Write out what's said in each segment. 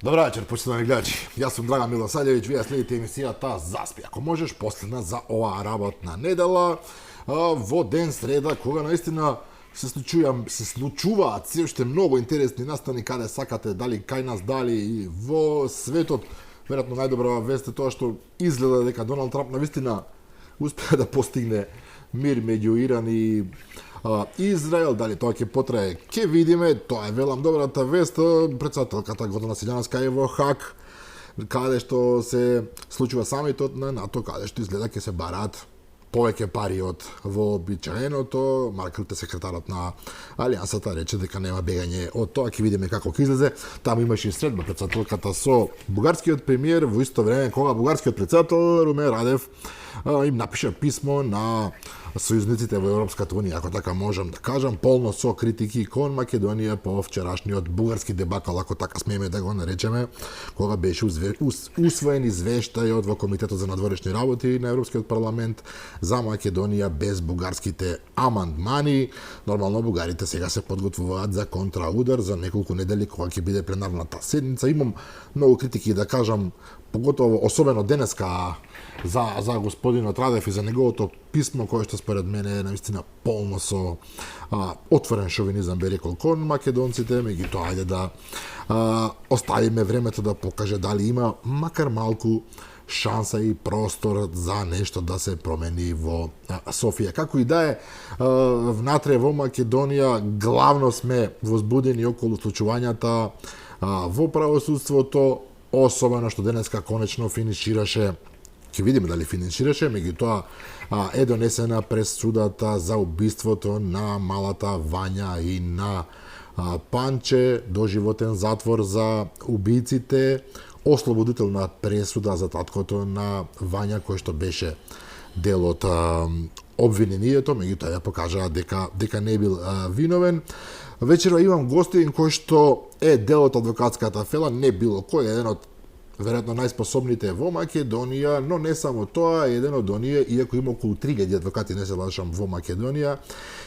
Добра вечер, почитувани гледачи. Јас сум Драган Милосавлjević, вие следите емисијата Заспи. Ако можеш, последна за оваа работна недела, во ден среда, кога наистина се случуваат се уште многу интересни настани каде сакате, дали кај нас, дали и во светот. Веројатно најдобра вест е тоа што изгледа дека Доналд Трамп навистина успеа да постигне мир меѓу Иран и Израел, дали тоа ќе потрае, ќе видиме. Тоа е велам добрата вест. Претседателката Гордана Силјановска е во Хаг, каде што се случува самитот на НАТО, каде што изгледа ќе се бараат повеќе пари од вообичаеното. Марк Рюте, секретарот на Алијансата, рече дека нема бегање од тоа. Ќе видиме како ќе излезе. Таму имаше и средба претседателката со бугарскиот премиер, во исто време кога бугарскиот претседател Румен Радев им напиша писмо на сојузниците во Европската унија, ако така можам да кажам, полно со критики кон Македонија по вчерашниот бугарски дебакал, ако така смееме да го наречеме, кога беше усвоен извештајот во Комитетот за надворешни работи на Европскиот парламент за Македонија без бугарските амандмани. Нормално бугарите сега се подготвуваат за контраудар за неколку недели кога ќе биде пленарната седница. Имам многу критики да кажам, поготово особено денеска за господинот Радев и за неговото писмо, кое што според мене е наистина полно со отворен шовинизам, би рекол, кон македонците. Меѓутоа, ајде да оставиме времето да покаже дали има макар малку шанса и простор за нешто да се промени во Софија. Како и да е, внатре во Македонија главно сме возбудени околу случувањата во правосудството, особено што денеска конечно финишираше, ќе видиме дали финишираше, меѓутоа е донесена пресудата за убиството на малата Вања и на Панче, доживотен затвор за убиците, ослободителна пресуда за таткото на Вања, кој што беше дел од обвинението, меѓутоа ја покажаа дека не бил виновен. Вечерва имам гостин кој што е дел од адвокатската фела, не било кој, еден од веројатно најспособните во Македонија, но не само тоа, еден од оние, иако има околу 3000 адвокати, не се лажам, во Македонија,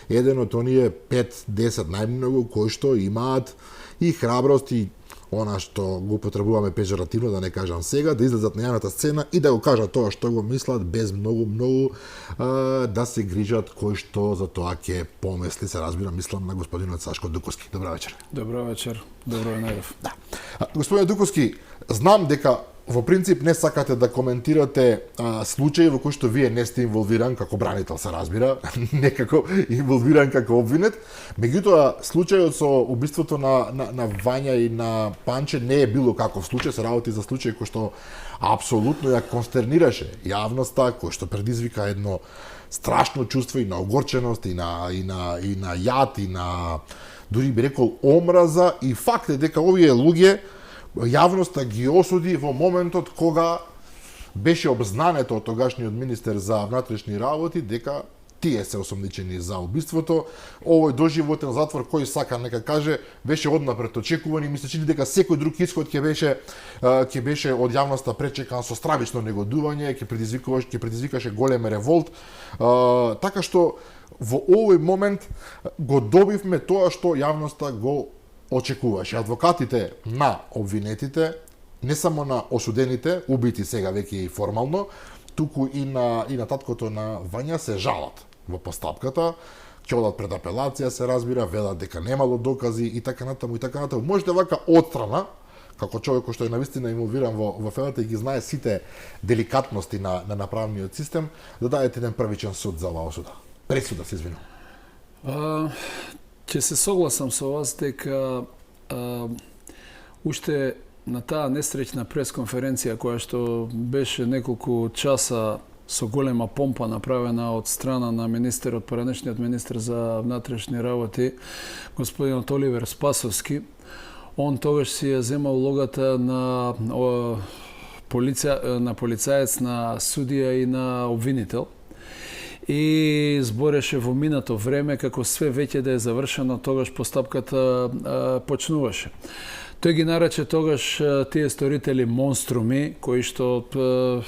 еден од оние 5-10 најмногу кои што имаат и храброст и она што го употребуваме пежоративно, да не кажам сега, да излезат на јавната сцена и да го кажат тоа што го мислат, без многу да се грижат кој што за тоа ќе помисли. Се разбира, мислам на господинот Сашко Дуковски. Добра вечер. Добра вечер. Добро е најдов. Да. Господин Дуковски, знам дека во принцип не сакате да коментирате случаи во кои што вие не сте инволвиран како бранител, се разбира, некако инволвиран како обвинет. Меѓутоа, случајот со убиството на Вања и на Панче не е било каков случај, се работи за случај кој што апсолутно ја констернираше јавноста, кој што предизвика едно страшно чувство и на огорченост, и на јад, и на дури би рекол омраза, и факт е дека овие луѓе јавноста ги осуди во моментот кога беше обзнането од тогашниот министер за внатрешни работи дека тие се осомничени за убиството. Овој доживотен затвор, кој сака нека каже, беше однапред очекуван и мислечи дека секој друг исход ќе беше од јавноста пречекан со стравично негодување, ќе предизвикаше голем револт. Така што во овој момент го добивме тоа што јавноста го очекуваше. Адвокатите на обвинетите, не само на осудените, убити сега веќе и формално, туку и на таткото на Вања се жалат во постапката, ќе одат пред апелација, се разбира, велат дека немало докази и така натаму и така натаму. Можете вака отстрана, како човек кој што е навистина инволвиран во фелата и ги знае сите деликатности на правниот систем, да дадете еден првичен суд за оваа осуда. Пресуда, се извинувам. Ќе се согласам со вас дека уште на таа несреќна пресконференција која што беше неколку часа со голема помпа направена од страна на министерот, поранешниот министер за внатрешни работи, господинот Оливер Спасовски, он тогаш си ја зема улогата на полицаец, на судија и на обвинител. И збореше во минато време како све веќе да е завршено, тогаш постапката почнуваше. Тој ги нарече тогаш тие сторители монструми, кои што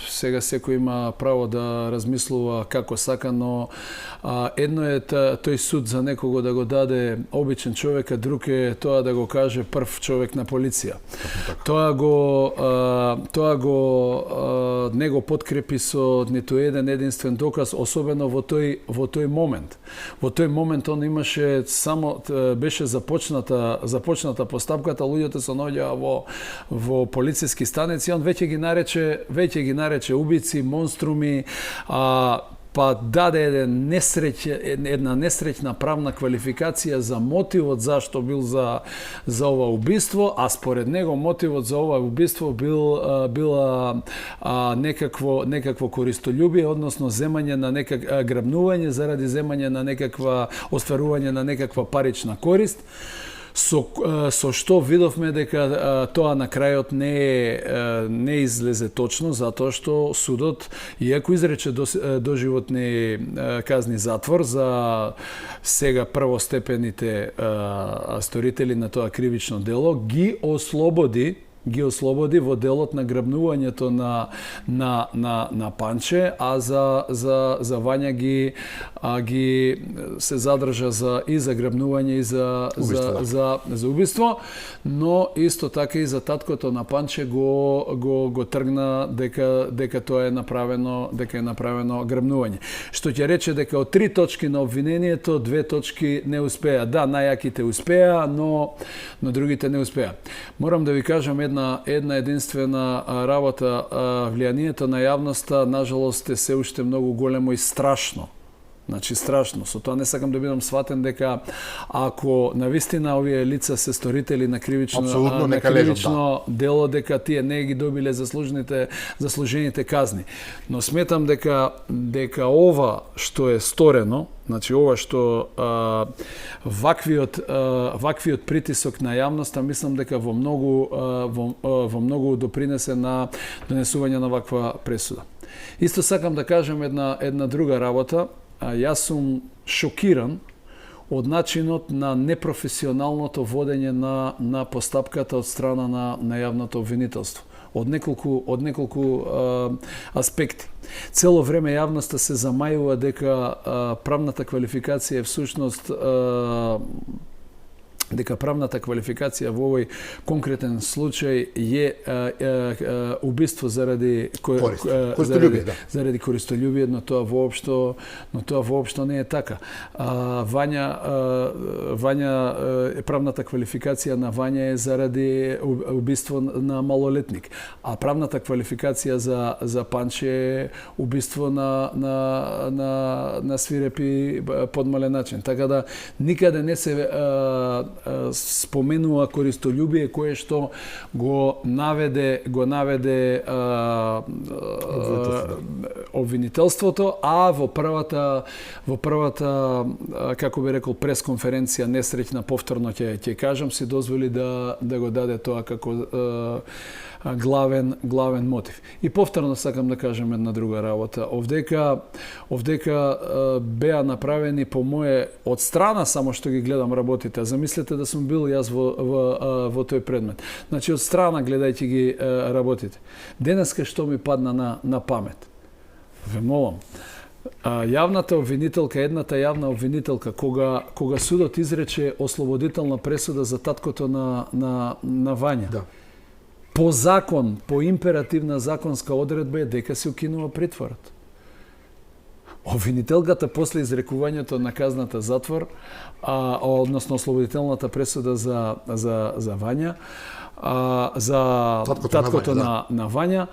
сега секој има право да размислува како сака, но едно е тој суд за некого да го даде обичен човек, а друг е тоа да го каже прв човек на полиција. Тоа го не го подкрепи со ниту еден единствен доказ, особено во тој момент. Во тој момент он имаше само беше започната постапката, луѓето се наоѓаа во полициски станици, он веќе ги нарече убици, монструми, па даде една несреќна правна квалификација за мотивот зашто бил за ова убиство, а според него мотивот за ова убиство била некакво користолјубие, односно земање на грабнување заради земање на остварување на некаква парична корист. Со што видовме дека тоа на крајот не излезе точно, затоа што судот, иако изрече доживотни казни затвор за сега првостепените сторители на тоа кривично дело, ги ослободи во делот на грабнувањето на Панче, а за Вања ги се задржа и за грабнување и за убиство, но исто така и за таткото на Панче го тргна дека тоа е направено грабнување. Што ќе рече дека од 3 точки на обвинението 2 точки не успеа. Да, најаките успеа, но другите не успеа. Морам да ви кажам една единствена работа. Влијанието на јавноста, нажалост, е се уште многу големо и страшно. Значи, страшно. Со тоа не сакам да бидам сватен дека ако навистина овие лица се сторители на кривично дело, дека тие не ги добиле заслужените казни. Но сметам дека ова што е сторено, значи ова што ваквиот притисок на јавноста, мислам дека во многу допринесе на донесување на ваква пресуда. Исто сакам да кажем една друга работа. Јас сум шокиран од начинот на непрофесионалното водење на постапката од страна на јавното обвинителство. Од неколку аспекти. Цело време јавноста се замајува дека правната квалификација е всушност дека правната квалификација во овој конкретен случај е убиство заради користолјубие, но тоа воопшто не е така. Правната квалификација на Вања е заради убиство на малолетник, а правната квалификација за Панче е убиство на свирепи подмален начин. Така да никаде не се споменува користолјубие кое што го наведе обвинителството, а во првата како би рекол пресконференција несреќна, повторно ќе кажам, си дозволи да го даде тоа како главен мотив. И повторно сакам да кажам една друга работа. Овдека беа направени по мое од страна само што ги гледам работите. Замислете да сум бил јас во тој предмет. Значи од страна гледајќи ги работите. Денеска што ми падна на памет. Ве молам. Јавната обвинителка, едната јавна обвинителка, кога судот изрече ослободителна пресуда за таткото на Вања. Да. По закон, по императивна законска одредба е дека се укинува притворот. Обвинителката после изрекувањето на казната затвор, односно ослободителната пресуда за Вања, за таткото на Вања,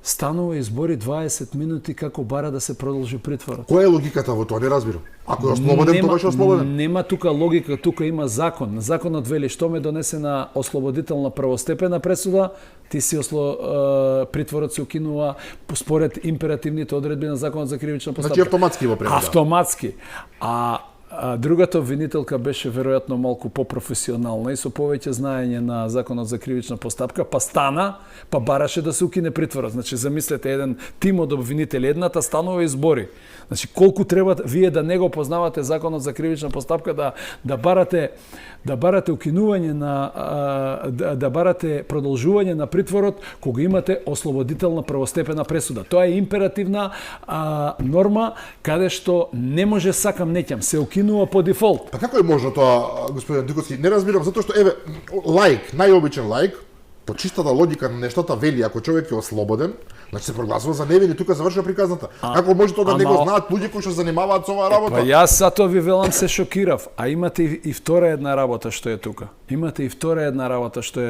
станува и збори 20 минути како бара да се продолжи притворот. Која е логиката во тоа? Не разбирам. Ако е ослободен, тогаш е ослободен. Нема тука логика, тука има закон. Законот вели што ме донесена ослободителна првостепена пресуда, ти си притворот се укинува според императивните одредби на законот за кривична постапка. Значи автоматски во превода. Автоматски. А А другата обвинителка беше веројатно малку попрофесионална и со повеќе знаење на законот за кривична постапка, па стана, па бараше да се укине притворот. Значи, замислете, еден тим од обвинители, едната станува и збори. Значи, колку треба вие да не го познавате законот за кривична постапка, да барате укинување да барате продолжување на притворот кога имате ослободителна првостепена пресуда. Тоа е императивна норма каде што не може сакам неќам, се укинува по дефолт. Па како е можно тоа, господин Дикоски? Не разбирам, затоа што еве лаик, најобичен лаик, по чистата логика на нештата вели ако човек е ослободен, значи се прогласува за невин и тука завршува приказната. Како може тоа да не го знаат луѓе кои што занимаваат со оваа работа? Па јас затоа ви велам се шокирав, а имате и втора една работа што е тука. Имате и втора една работа што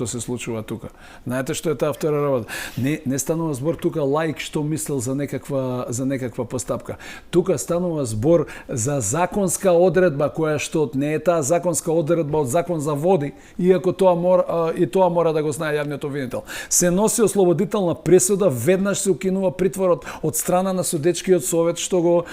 се случува тука. Знаете што е таа втора работа? Не станува збор тука лаик што мислел за некаква постапка. Тука станува збор за законска одредба која што не е таа законска одредба од закон за води, иако тоа мора да го знае јавниот обвинител. Се носи ослободителна пресуда, веднаш се укинува притворот од страна на судечкиот совет што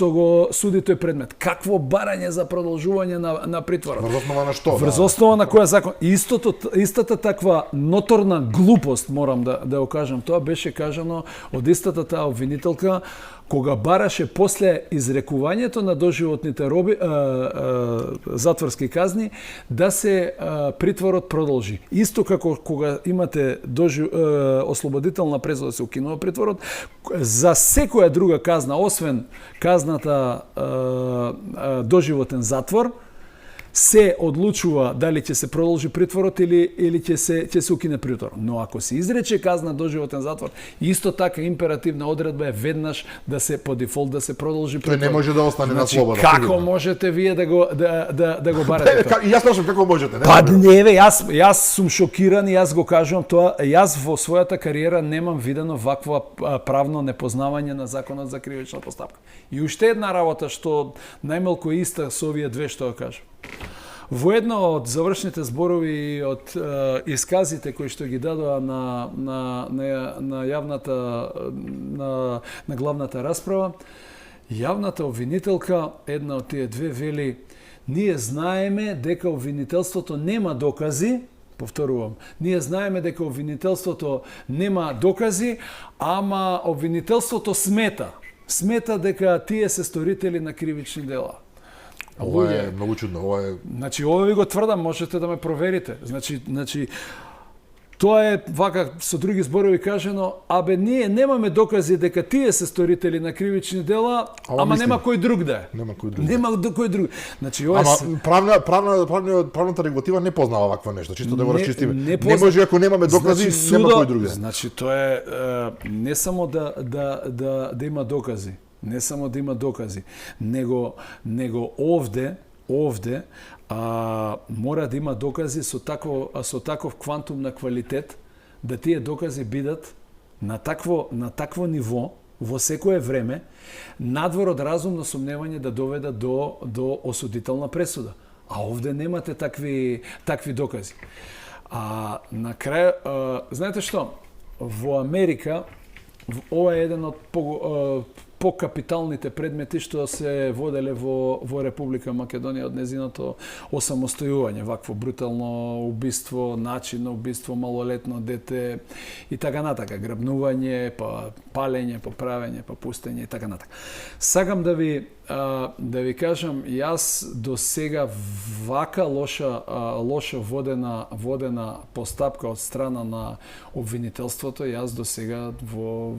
го суди тој предмет. Какво барање за продолжување на притворот? Врз основа на што? Врз основа на која закон? Истата таква ноторна глупост, морам да го кажам, тоа беше кажано од истата таа обвинителка кога бараше после изрекувањето на доживотните затворски казни да се притворот продолжи. Исто како кога имате ослободителна пресуда се укинува притворот, за секоја друга казна, освен казната доживотен затвор, се одлучува дали ќе се продолжи притворот или ќе се укине притвор. Но ако се изрече казна доживотен затвор, исто така императивна одредба е веднаш да се по дефолт да се продолжи притвор. Тој не може да остане на слобода. Како можете вие да го барате тоа? И јас прашам како можете, не? Па не бе, јас сум шокиран и јас го кажувам тоа. Јас во својата кариера немам видено вакво правно непознавање на законот за кривична постапка. И уште една работа што најмалку е иста со овие две што ја кажам. Во едно од завршните зборови од исказите кои што ги дадоа на јавната на главната расправа, јавната обвинителка, една од тие две, вели: ние знаеме дека обвинителството нема докази, повторувам, ние знаеме дека обвинителството нема докази, ама обвинителството смета дека тие се сторители на кривични дела. Ова е многу чудно, ова е... Значи, ова ви го тврдам, можете да ме проверите. Значи, тоа е вака со други зборови кажано, ние немаме докази дека тие се сторители на кривични дела, ама нема кој друг да е. Нема кој друг. Нема кој друг. Значи, ова правната регулатива не познава вакво нешто, чисто да го расчистиме. Не може ако немаме докази, нема кој друг да е. Значи, тоа е не само да има докази, не само да има докази, него овде мора да има докази со таков квантум на квалитет, да тие докази бидат на такво ниво во секое време, надвор од разумно сомневање да доведат до осудителна пресуда. А овде немате такви докази. На крај, знаете што? Во Америка, ова е еден од покапиталните предмети што се воделе во Република Македонија од незиното осамостојување, вакво брутално убиство, начин на убиство, малолетно дете и така натака, грабнување, па палење, па правење, па пустење и така натака. Сакам да ви кажам, јас до сега вака лоша водена постапка од страна на обвинителството, јас до сега во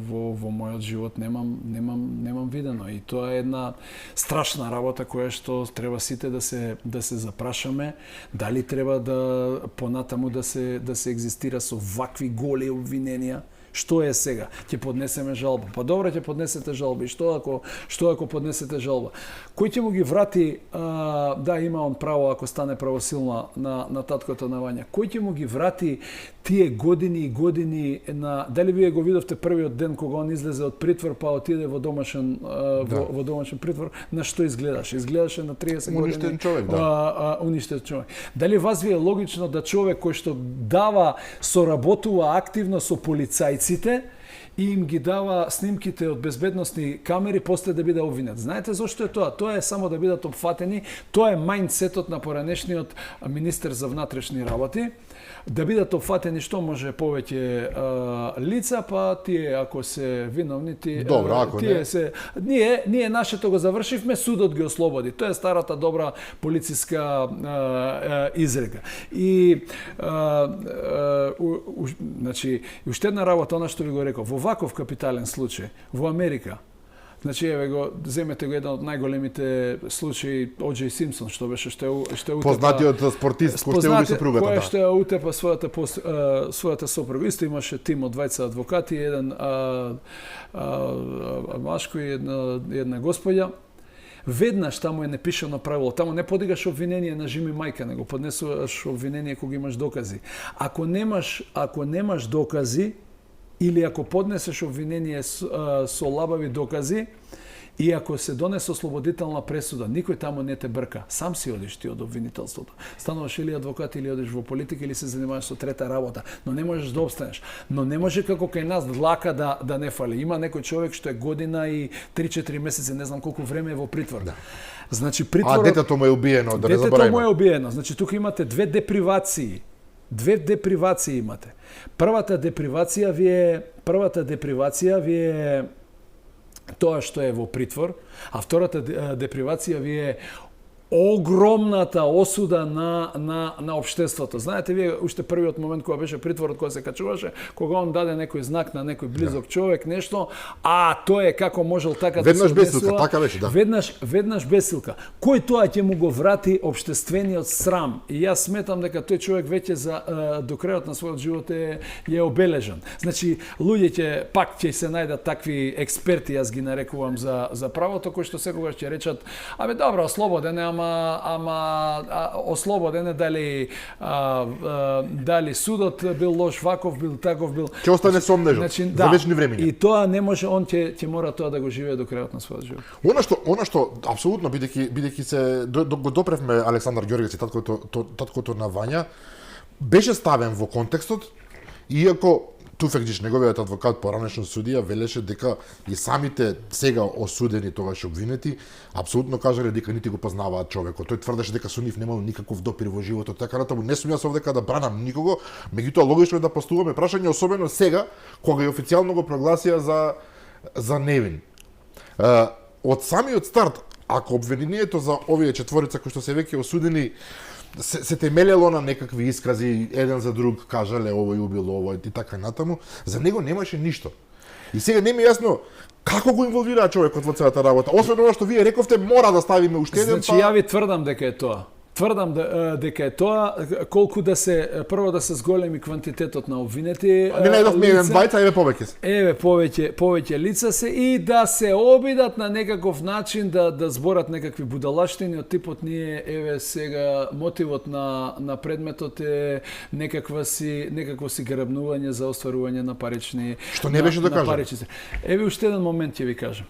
мојот живот немам видено, и тоа е една страшна работа која што треба сите да се запрашаме, дали треба да понатаму да се екзистира со вакви голи обвиненија. Што е сега? Ќе поднесеме жалба. Па добро, ќе поднесете жалба. И што ако поднесете жалба? Кој ќе му ги врати, има он право ако стане правосилна на таткото на Вања. Кој ќе му ги врати тие години и години дали вие го видовте првиот ден кога он излезе од притвор па отиде во домашен притвор, на што изгледаше? Изгледаше на 30 години. Уништен човек, уништен човек. Дали вас ви е логично да човек кој што соработува активно со полицајците и им ги дава снимките од безбедносни камери после да биде обвинет. Знаете зошто е тоа? Тоа е само да бидат опфатени, тоа е мајндсетот на поранешниот министер за внатрешни работи, да бидат опфатени што може повеќе лица, па тие ако се виновни, Добро, ако тие не. се ние нашето го завршивме, судот ги ослободи. Тоа е старата добра полициска изрека. И значи уште една работа, она што ви го реков, во ваков капитален случај во Америка. Значи, еве го, земете го еден од најголемите случаи О.Џ. Симпсон, што беше што утепа... Познатиот спортист кој што уби сопругата. Кој што утепа својата сопруга. Исто имаше тим од двајца адвокати, еден машко и една господја. Веднаш таму е непишано правило. Таму не подигаш обвинение на жими мајка, него поднесуваш обвинение кога имаш докази. Ако немаш докази, или ако поднесеш обвинение со лабави докази, и ако се донесе ослободителна пресуда, никој таму не те брка. Сам си одиш ти од обвинителството. Стануваш или адвокат, или одиш во политика, или се занимаваш со трета работа. Но не можеш да обстанеш. Но не може како кај нас длака да не фали. Има некој човек што е година и 3-4 месеци, не знам колку време е во притвор. Да. Значи, притворот... А детето му е убиено, да не забораваме. Детето му е убиено. Значи, тука имате две депривации. Две депривации имате. Првата депривација ви е тоа што е во притвор, а втората депривација ви е огромната осуда на општеството. Знаете, вие уште првиот момент кога беше притворот, кога се качуваше, кога он даде некој знак на некој близок човек, нешто, тоа е како можел така да се однесува. Веднаш бесилка, така беше, да. Веднаш бесилка. Кој тоа ќе му го врати општествениот срам? И јас сметам дека тој човек веќе до крајот на својот живот е обележан. Значи, луѓето пак ќе се најдат такви експерти, јас ги нарекувам за правото, кои што секогаш ќе речат: абе добро, ослободен е, ама ослободен е, дали судот бил лош, ваков бил, таков бил. Ќе остане сомнежен за вечни времиња. И тоа не може, он ќе мора тоа да го живее до крајот на својот живот. Она што апсолутно бидејќи се го допревме Александар Ѓоргец и таткото на Вања, беше ставен во контекстот, иако Туфекџич, неговиот адвокат, поранешен судија, велеше дека и самите сега осудени, тогаш обвинети, апсолутно кажале дека нити го познаваат човекот. Тој тврдеше дека со нив немал никаков допир во животот. Така натаму не сум јас овдека да бранам никого, меѓутоа логично е да постуваме прашање, особено сега кога и официјално го прогласија за невин. Од самиот старт, ако обвинението за овие четворица кои што се веќе осудени се темелело на некакви искази, еден за друг кажале овој убил овој и така натаму, за него немаше ништо. И сега не ми е јасно како го инволвираа човекот во целата работа. Освен ова што вие рековте, мора да ставиме уште еден. Значи, ја ви тврдам дека е тоа. Тврдам дека е тоа, колку прво да се зголеми квантитетот на обвинети. Не најдовме еден двајца, еве повеќе се. Еве повеќе лица се и да се обидат на некаков начин да зборат некакви будалаштини од типот ние еве сега мотивот на предметот е некакво си грабнување за остварување на парични. Што не беше да кажам. Еве уште еден момент ќе ви кажам.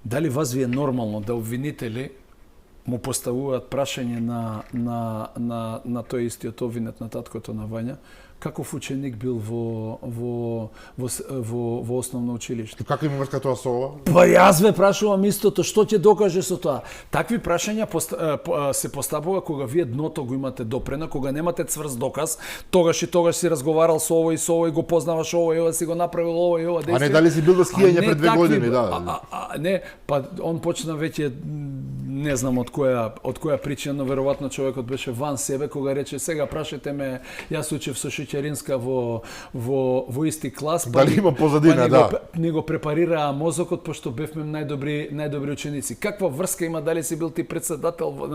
Дали вас ви е нормално да обвинители му поставуваат прашање на тој истиот обвинет на таткото на Вања, каков ученик бил во основно училиште. Како има врска тоа со ова? Па јас ве прашувам истото, што ќе докаже со тоа? Такви прашања се поставува кога вие дното го имате допрена, кога немате цврст доказ, тогаш си разговарал со овој, го познаваш овој, си го направил овој, действие. А не дали си бил во скијање пред 2 години, да. Не, па он почна веќе не знам од која причина, веројатно човекот беше ван себе кога рече: сега прашајте ме, јас учев со Шеќеринска во исти клас, дали има позадина, да. Ни го препарираа мозокот пошто бевме најдобри ученици. Каква врска има дали си бил ти претседател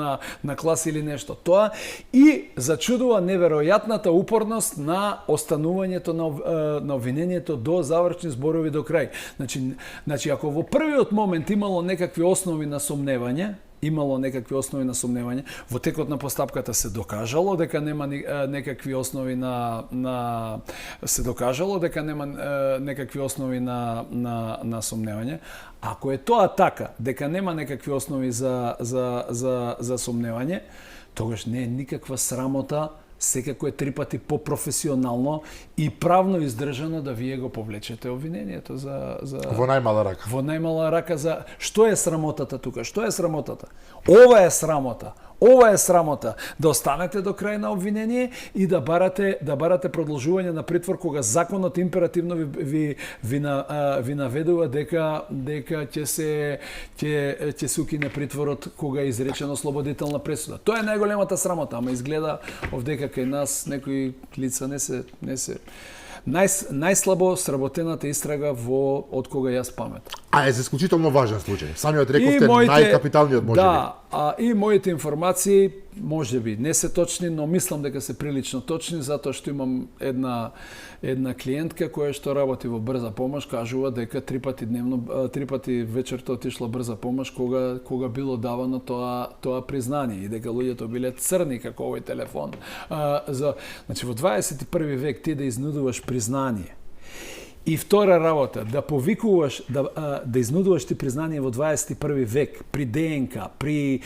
на клас или нешто? Тоа и зачудува неверојатната упорност на останувањето на обвинението до завршни зборови до крај. Значи ако во првиот момент имало некакви основи на сомневање, во текот на постапката се докажало дека нема некакви основи се докажало дека нема некакви основи на сомневање. Ако е тоа така, дека нема некакви основи за сомневање, тогаш не е никаква срамота секако е 3 пати попрофесионално и правно издржано да вие го повлечете обвинението за Во најмала рака. во најмала рака за што е срамотата тука? Што е срамотата? Ова е срамота. Ова е срамота да останете до крај на обвинение и да барате продолжување на притвор кога законот императивно ви наведува дека ќе се укине притворот кога е изречено ослободителна пресуда. Тоа е најголемата срамота, ама изгледа овдека кај нас некои лица не се најслабо сработената истрага од кога јас памет. А е за исклучително важен случај. Самиот рековте најкапиталниот можеби. Да, и моите информации можеби не се точни, но мислам дека се прилично точни затоа што имам една клиентка која што работи во брза помош, кажува дека 3 пати дневно, 3 пати вечерта отишла брза помош кога било давано тоа признание и дека луѓето биле црни како овој телефон. Значи во 21 век ти да изнудуваш признание. И втора работа, да повикуваш, да изнудуваш ти признание во 21 век, при ДНК, при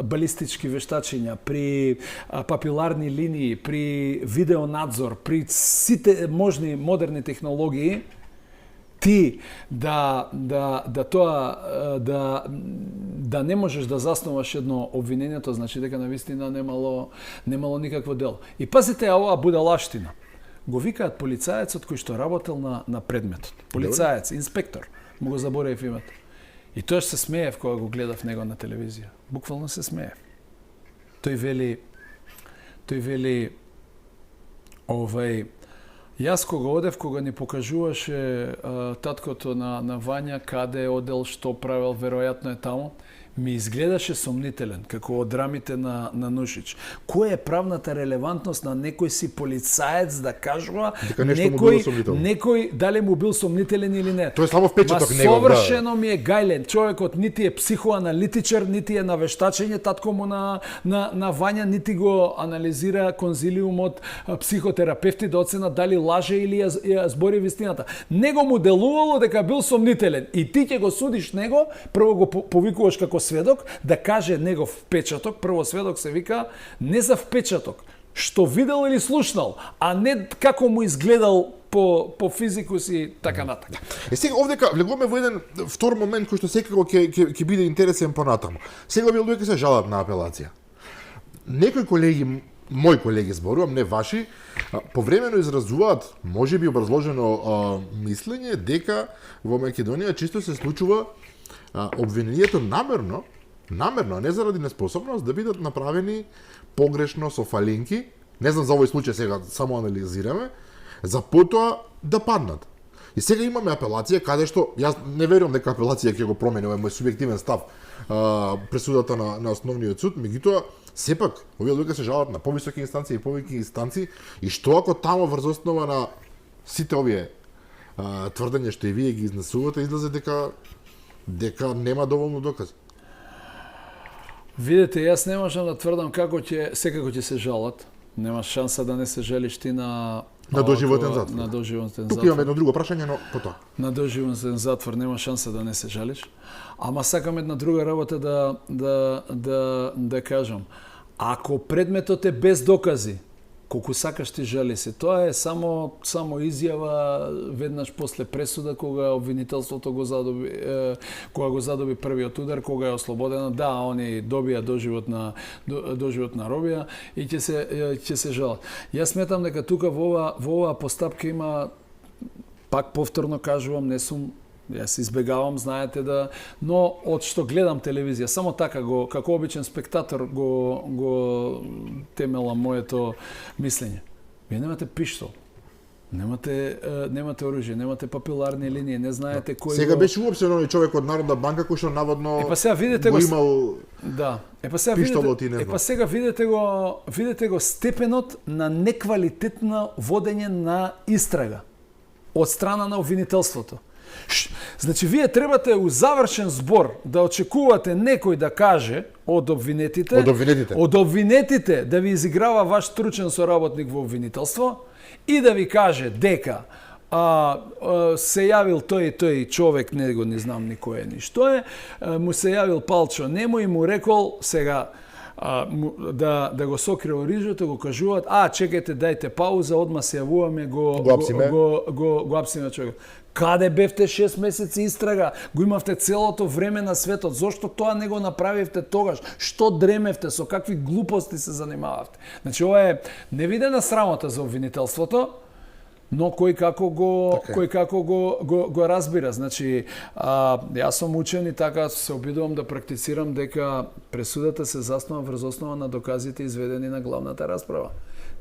балистички вештачења, при папиларни линии, при видеонадзор, при сите можни модерни технологии, ти да не можеш да заснуваш едно обвинение, тоа значи дека навистина немало никакво дело. И пазите оваа будалаштина. Го викаат полицаецот кој што работел на предметот. Полицаец, инспектор, му го заборев името. И тоа се смеев кога го гледав него на телевизија. Буквално се смеев. Тој вели јас кога ни покажуваше таткото на Вања каде е одел, што правел, веројатно е таму, ми изгледаше сомнителен, како од драмите на Нушич. Која е правната релевантност на некој си полицаец да кажува некој дали му бил сомнителен или не? Тоа е само впечаток негов, совршено ми е гајлен. Човекот нити е психоаналитичар, нити е на вештачење, татко му на Вања, нити го анализира конзилиумот психотерапевти да оценат дали лаже или ја збори вистината. Него му делувало дека бил сомнителен и ти ќе го судиш него, прво го повикуваш како сведок, да каже негов впечаток, прво сведок се вика не за впечаток, што видел или слушнал, а не како му изгледал по физикус и така натака. Сега овдека влегуваме во еден втор момент кој што секако ќе биде интересен понатаму. Сега луѓе се жалат на апелација. Некои колеги, мои колеги зборувам, не ваши, повремено изразуваат, можеби образложено мислење дека во Македонија чисто се случува обвинението намерно, не заради неспособност, да бидат направени погрешно со фалинки, не знам за овој случај сега, само анализираме, за потоа да паднат. И сега имаме апелација каде што, јас не верувам дека апелација ќе го промени, ова е мој субјективен став, пресудата на основниот суд, меѓутоа, сепак, овие луѓе се жалат на повисоки инстанции и повеќе инстанции, и што ако тамо врз основа на сите овие тврдења што и вие ги изнесувате, излезе дека нема доволно докази. Видете, јас не можам да тврдам секако ќе се жалат. Нема шанса да не се жалиш ти на доживотен затвор. На доживотен затвор. Тук имам едно друго прашање, но потоа. На доживотен затвор нема шанса да не се жалиш. Ама сакам една друга работа да кажам. Ако предметот е без докази, колку сакаш ти жали се. Тоа е само изјава веднаш после пресуда кога обвинителството го задоби првиот удар, кога е ослободено. Да, они добија доживотна робија и ќе се жалат. Јас сметам дека тука во оваа постапка има, пак повторно кажувам, јас избегавам, знаете но од што гледам телевизија, само така како обичен спектатор го темела моето мислење. Вие немате пиштол, немате оружје, немате папиларни линии, не знаете кој Сега беше уопсен оној човек од Народна банка кој што наводно го имал. Да. Сега видете го степенот на неквалитетно водење на истрага од страна на обвинителството. Значи, вие требате у завршен збор да очекувате некој да каже од обвинетите да ви изиграва ваш стручен соработник во обвинителство и да ви каже дека се јавил тој човек, не знам ни кој е, ни што е, му се јавил Палчо Немо и му рекол, сега да го сокрил рижото, го кажуваат, чекајте, дајте пауза, одма се јавуваме, го апсиме човек. Каде бевте 6 месеци истрага? Го имавте целото време на светот. Зошто тоа не го направивте тогаш? Што дремевте? Со какви глупости се занимававте? Значи, ова е невидена срамота за обвинителството, но кој како го разбира. Значи, јас сум учен и така се обидувам да практицирам дека пресудата се заснова врз основа на доказите изведени на главната расправа.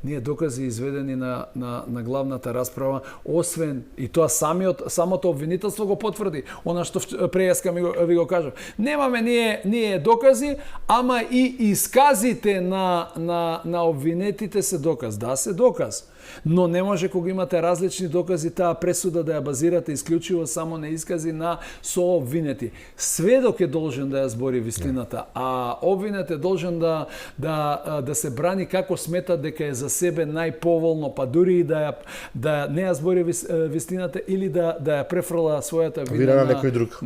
Ние докази изведени на главната расправа, освен и тоа самото обвинителство го потврди. Она што прејаска ви го кажав. Немаме ние докази, ама и исказите на обвинетите се доказ. Да, се доказ. Но не може кога имате различни докази таа пресуда да ја базирате исклучиво само на искази на сообвинети. Сведок е должен да ја збори вистината, а обвинет е должен да се брани како смета дека е за себе најповолно, па дури и да не ја збори вистината или да ја префрла својата вина на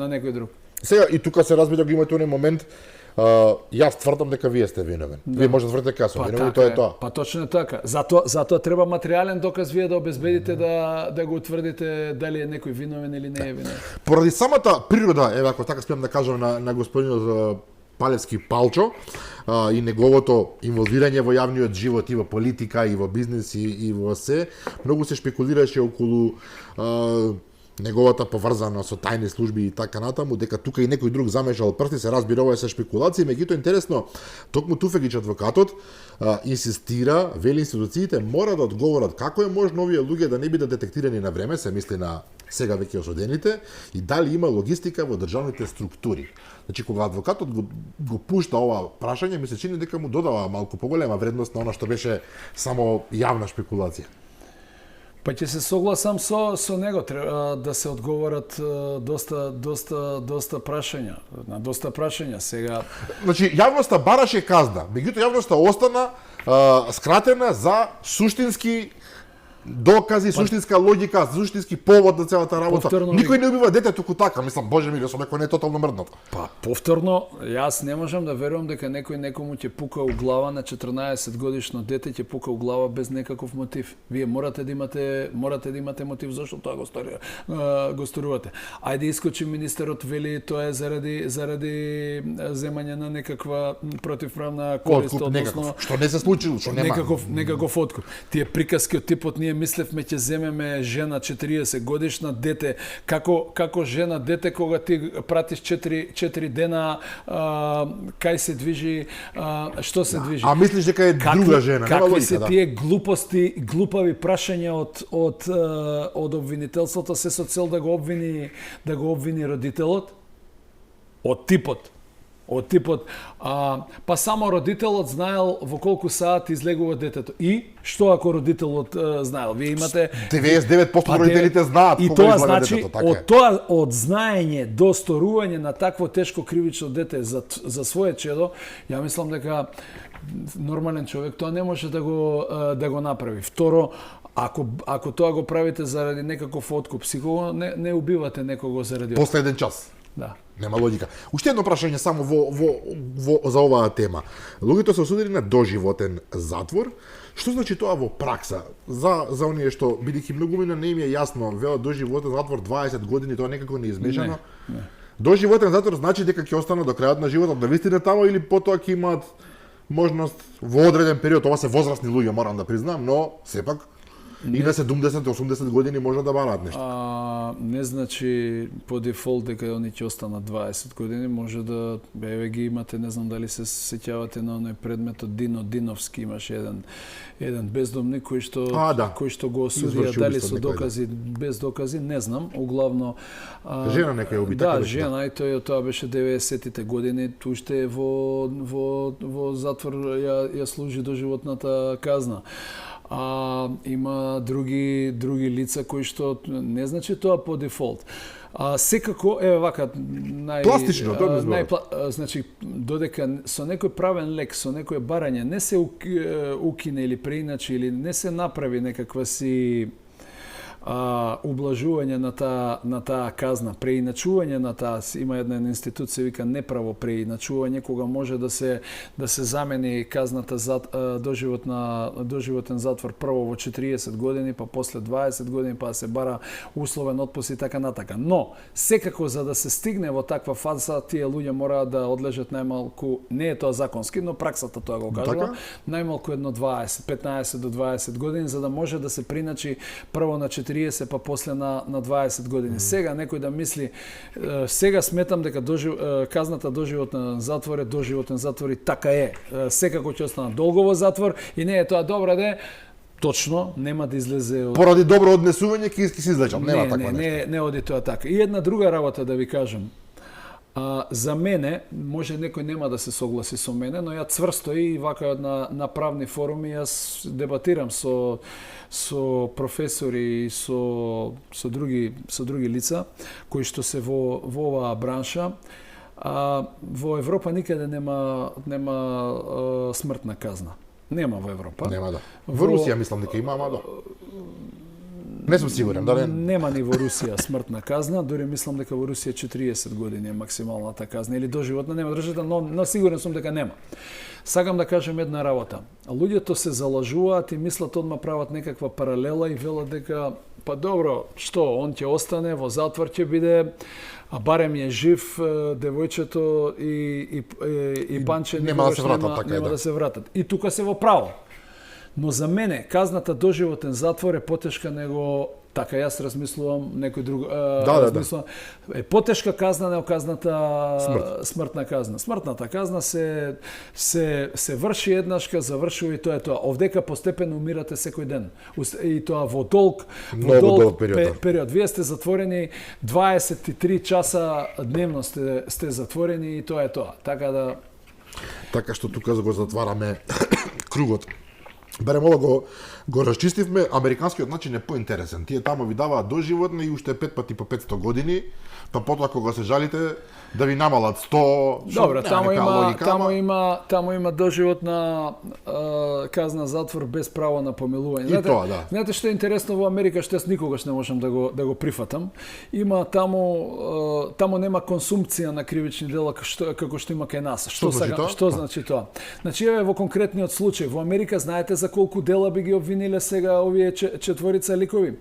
некој друг. Сега и тука се разбира го имате оној момент. Јас тврдам дека вие сте виновен. Вие може да тврдите дека сум виновен, тоа е тоа. Па точно е така. Затоа треба материјален доказ вие да обезбедите да го утврдите дали е некој виновен или не е виновен. Поради самата природа, еве ако така спеам да кажам на господинот Палевски Палчо и неговото инволвирање во јавниот живот и во политика и во бизнес и во се, многу се шпекулираше околу неговата поврзана со тајни служби и така натаму, дека тука и некој друг замешал прсти, се разбира, ова е се шпекулации, меѓутоа интересно, токму Туфегич адвокатот инсистира, вели институциите мора да одговорат како е можно овие луѓе да не бидат детектирани на време, се мисли на сега веќе осудените, и дали има логистика во државните структури. Значи, кога адвокатот го пушта ова прашање, ми се чини дека му додава малку поголема вредност на она што беше само јавна шпекулација. Па ќе се согласам со него, да се одговорат доста прашања, на доста прашања сега. Значи јавноста бараше казна, меѓутоа јавноста остана скратена за суштински докази, суштинска логика, суштински повод на целата работа. Никој не убива дете туку така, мислам, боже миле, со некој не е тотално мрднат. Па повторно, јас не можам да верувам дека некој некому ќе пука у глава на 14 годишно дете, ќе пука у глава без некаков мотив. Вие морате да имате мотив зашто тоа го сторувате. Ајде искочи министерот, вели тоа е заради земање на некаква противправна корист, односно што не се случило, што нема некаков откуп. Тие приказки од типот ние мислевме ќе земеме жена 40 годишна дете, како жена дете кога ти пратиш 4 дена кај се движи, што се движи. А мислиш дека е друга жена, нема логика, какви се тие глупави прашања од обвинителството, се со цел да го обвини родителот од типот, па само родителот знаел во колку саат излегува детето. И што ако родителот знаел? Вие имате 99% родителите знаат кога излага детето, така. Од знаење до сторување на такво тешко кривично дете за свое чедо, ја мислам дека нормален човек тоа не може да го направи. Второ, ако тоа го правите заради некаков откуп, сигурно не убивате некого заради последен час. Да. Нема логика. Уште едно прашање само за оваа тема. Луѓето се осудени на доживотен затвор. Што значи тоа во пракса? За оние што, бидејќи многумина не им е јасно, велат доживотен затвор 20 години, тоа некако не измешано. Не. Доживотен затвор значи дека ќе останат до крајот на животот да вистина тамо или потоа ќе имаат можност во одреден период, ова се возрастни луѓе, морам да признам, но сепак и на 70-80 години може да бараат нешто. Не значи по дефолт дека они ќе останат 20 години, може да ги имате, не знам дали се сеќавате на оној предметот Дино Диновски, имаше еден бездомник кој што го осудија, дали со докази, без докази, не знам, углавно жена нека е убита. Да, жена, и тоа беше 90-тите години, уште во затвор ја служи доживотната казна. Има други лица кои што не значи тоа по дефолт. Секако еве вака пластично, значи додека со некој правен лек, со некое барање не се укине или преиначи или не се направи некаква си ублажување на таа казна, преиначување на таа, има една институција вика неправо преиначување, кога може да се замени казната за доживотен затвор прво во 40 години, па после 20 години, па се бара условен отпуст и така натака. Но секако за да се стигне во таква фаза, тие луѓе мораат да одлежат најмалку, не е тоа законски, но праксата тоа го кажува, најмалку едно 15 до 20 години, за да може да се приначи прво на 40, па после на 20 години. Сега некој да мисли, сега сметам дека казната доживотен затвор е доживотен затвор и така е. Секако ќе остана долго во затвор и не е тоа добра де, точно нема да излезе од... Поради добро однесување ќе се излечам, нема таква нешто. Не оди тоа така. И една друга работа да ви кажам. За мене, може некој нема да се согласи со мене, но ја цврсто и вака на правни форуми јас дебатирам со професори и со други лица кои што се во оваа бранша. Во Европа никаде нема смртна казна. Нема во Европа. Нема да. Во Русија мислам дека има, ама да. Не сум сигурен, да не... Нема ни во Русија смртна казна, дури мислам дека во Русија 40 години е максималната казна или доживотна, нема држата, но сигурен сум дека нема. Сакам да кажем една работа. Луѓето се залажуваат и мислат одма прават некаква паралела и велат дека па добро, што, он ќе остане во затвор, ќе биде, а барем е жив девојчето и Панче нема да се вратат. И тука се во право. Но за мене казната доживотен затвор е потешка него, така јас размислувам, некој друг размислувам. Е потешка казна него казната смртна казна. Смртната казна се врши еднашка, завршува и тоа е тоа. Овдека постепено умирате секој ден. И тоа во долг период. Вие сте затворени 23 часа дневно сте затворени и тоа е тоа. Така што тука го затвараме кругот. Барем ова го расчистивме, американскиот начин е поинтересен. Тие тамо ви даваат доживотно и уште 5 пати по 500 години, па потоа кога се жалите да ви намалат 100. Добро, тамо има доживотна казна затвор без право на помилување. И тоа, да. Знаете што е интересно во Америка, што јас никогаш не можам да го прифатам. Има тамо нема консумција на кривични дела како што има кај нас. Што значи тоа? Значи еве во конкретниот случај во Америка знаете за колку дела би ги обвиниле сега овие четворица ликови.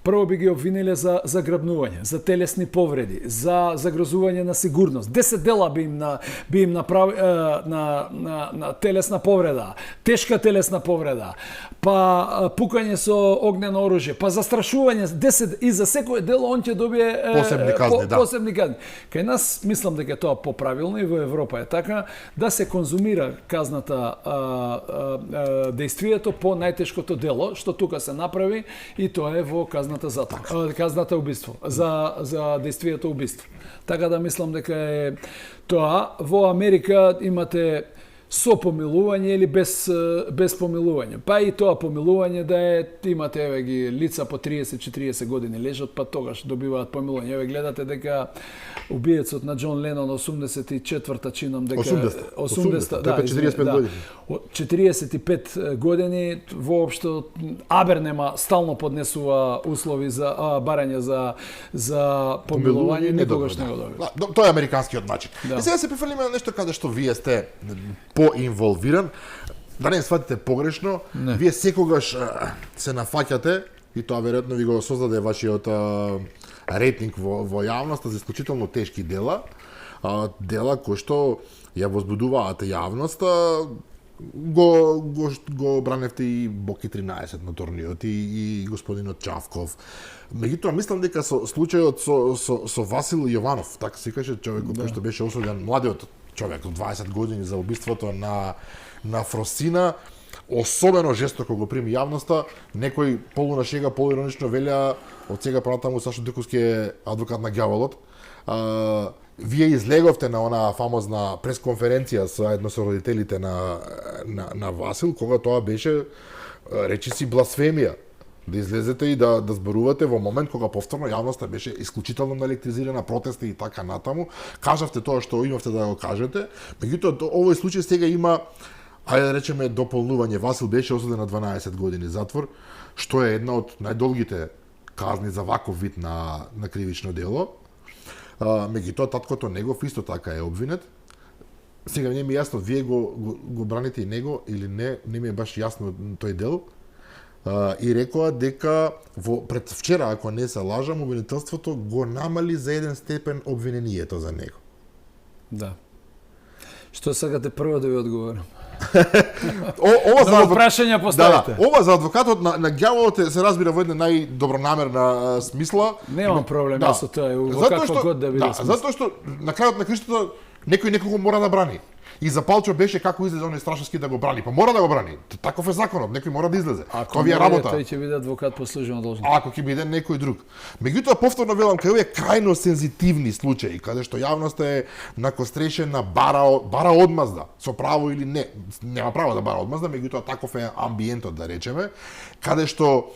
Прво би ги обвиниле за грабнување, за телесни повреди, за загрозување на сигурност. 10 дела би им направи на телесна повреда, тешка телесна повреда, па пукање со огнено оружје, па застрашување, 10 и за секое дело он ќе добие посебни казни. Кај нас мислам дека тоа поправилно и во Европа е така да се конзумира казната действието по најтешкото дело што тука се направи и тоа е во казната затвор, казната убиство, за действието убиство. Така да мислам дека е тоа. Во Америка имате со помилување или без помилување. Па и тоа помилување да е, имате еве ги лица по 30-40 години лежат, па тогаш добиваат помилување. Еве гледате дека убиецот на Џон Ленон 84-та чинам дека 80, да, 45 години. 45 години воопшто Абер нема, стално поднесува услови за барање за помилување, никогаш не го добива. Тоа е американскиот начин. И сега се префрлиме на нешто каде што вие сте поинволвиран, да не сватите погрешно, вие секогаш се нафаќате, и тоа веројатно ви го создаде вашиот рейтинг во јавноста за исклучително тешки дела, дела кои што ја возбудуваат јавноста, го браневте и Боки 13 моторниот и господинот Чавков. Меѓутоа мислам дека со случајот со Васил Јованов, така се каже човекот кој што беше осуден, младиот човек од 20 години за убиството на Фросина, особено жестоко го прими јавноста. Некој полу шега, полу иронично велја од сега понатаму Сашо Дикуски е адвокат на ѓаволот. Вие излеговте на онаа фамозна пресконференција заедно со родителите на Васил, кога тоа беше речиси бласфемија. Да излезете и да зборувате во момент кога повторно јавноста беше исклучително наелектризирана, протести и така натаму. Кажавте тоа што имавте да го кажете. Меѓутоа, овој случај сега има, ајде да речеме, дополнување. Васил беше осуден на 12 години затвор, што е една од најдолгите казни за ваков вид на кривично дело. Меѓутоа таткото негов исто така е обвинет. Сега не ми е јасно, вие го браните и него или не ми е баш јасно тој дел. И рекоа дека пред вчера, ако не се лажам, обвинителството го намали за еден степен обвинението за него. Да. Што сакате прво да ви одговорам? Ова за прашања поставите. Да, ова за адвокатот на ѓаволот се разбира во една најдобронамерна смисла. Немам проблем со тоа, во каква год да биде смисла. Затоа што на крајот на криштото некој некого мора да брани. И за Палчо беше како излезе оној Страшевски да го брани. Па мора да го брани. Таков е законот, некој мора да излезе. Тоа ви е работа. Тој ќе биде адвокат по службена должност. Ако ќе биде некој друг. Меѓутоа повторно велам, кај овие крајно сензитивни случаи, каде што јавноста е накострешена, бара одмазда, со право или не, нема право да бара одмазда, меѓутоа таков е амбиентот, да речеме, каде што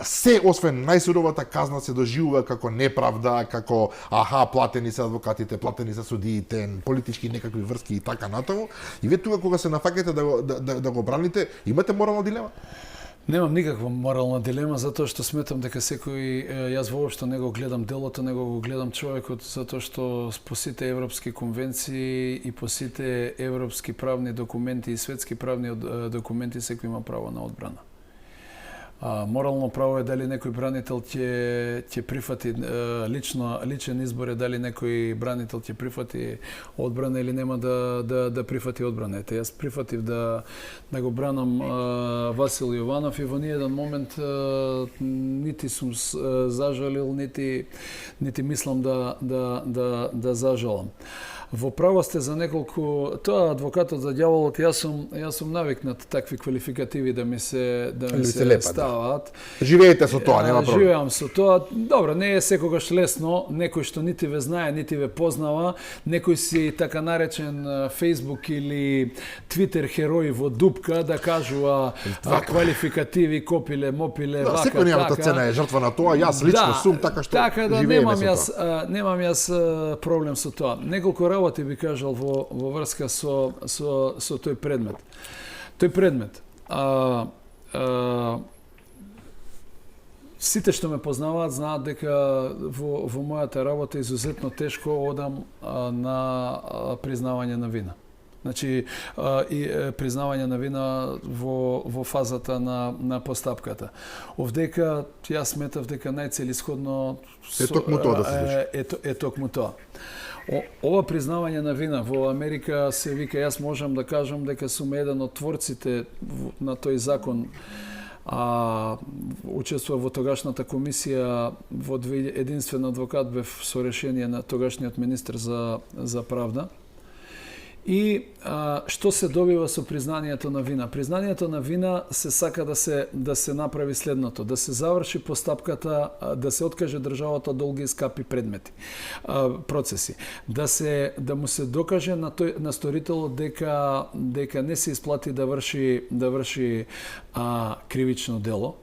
се освен најсуровата казна се доживува како неправда, како платени се адвокатите, платени се судиите, политички некакви врски и така натаму. И вие тука кога се нафаќате да го браните, имате морална дилема? Немам никаква морална дилема, затоа што сметам дека секој, јас воопшто не го гледам делото, него го гледам човекот, затоа што по сите европски конвенции и по сите европски правни документи и светски правни документи секој има право на одбрана. Морално право е дали некој бранител ќе прифати личен избор е дали некој бранител ќе прифати одбрана или нема да прифати одбрана. Ете, јас прифатив да го бранам Васил Јованов и во ниеден момент нити сум зажалил, нити мислам да зажалам. Во право сте за неколку, тоа адвокатот за ѓаволот, јас сум навикнат такви квалификативи да ми се ставаат. Живеете со тоа, нема проблем. Живеам со тоа. Добро, не е секогаш лесно, некој што нити ве знае, нити ве познава, некој си така наречен Facebook или Twitter херој во дупка да кажува квалификативи, копиле, мопиле, вака, така. Секој неговата цена е жртва на тоа, јас лично сум, така што живееме со тоа. Немам јас проблем со тоа. Неколку работи би кажал во врска со тој предмет. Тој предмет. Сите што ме познаваат знаат дека во мојата работа изузетно тешко одам на признавање на вина. Значи, и признавање на вина во фазата на постапката. Овдека, јас сметав дека најцелисходно е токму тоа да се случи. Е токму тоа. Ова признавање на вина во Америка се вика, јас можам да кажам дека сум еден од творците на тој закон, учествува во тогашната комисија, единствен адвокат бев со решение на тогашниот министер за правда. И што се добива со признанието на вина? Признанието на вина се сака да се направи следното, да се заврши постапката, да се откаже државата долги и скапи предмети, процеси, да му се докаже на сторителот дека не се исплати да врши кривично дело,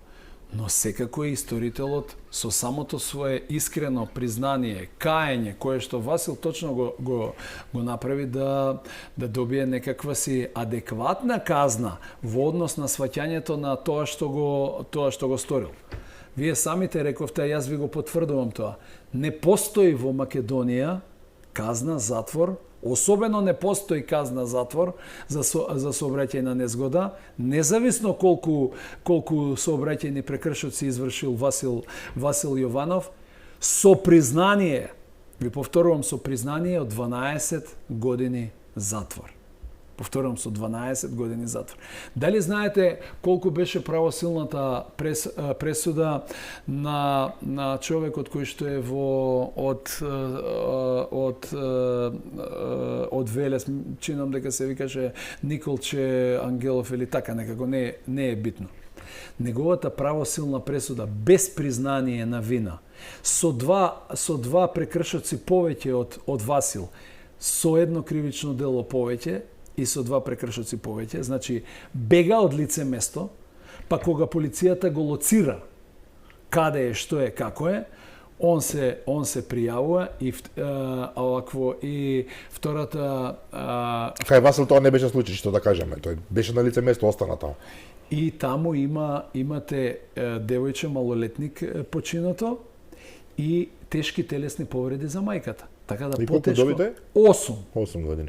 но секако и сторителот со самото свое искрено признание, каење, кое што Васил точно го направи да добие некаква си адекватна казна во однос на сваќањето на тоа што го сторил. Вие самите рековте, јас ви го потврдувам тоа. Не постои во Македонија казна затвор, особено не постои казна затвор за сообраќајна незгода, независно колку сообраќајни прекршоци извршил Васил Јованов, со признание, ви повторувам, со признание од 12 години затвор. Повторувам, со 12 години затвор. Дали знаете колку беше правосилната пресуда на човекот кој што е од Велес, чинам дека се викаше Николче Ангелов или така некако, не е битно. Неговата правосилна пресуда без признание на вина, со два прекршоци повеќе од Васил, со едно кривично дело повеќе и со два прекршоци повеќе, значи бега од лице место, па кога полицијата го лоцира каде е, што е, како е, Он се пријавува и овакво и втората Кај Васил тоа не беше случај, што да кажеме, тој беше на лице место, остана таму. и таму имате девојче малолетник починато и тешки телесни повреди за мајката. Така да И колку потешко. добите? 8. 8 години.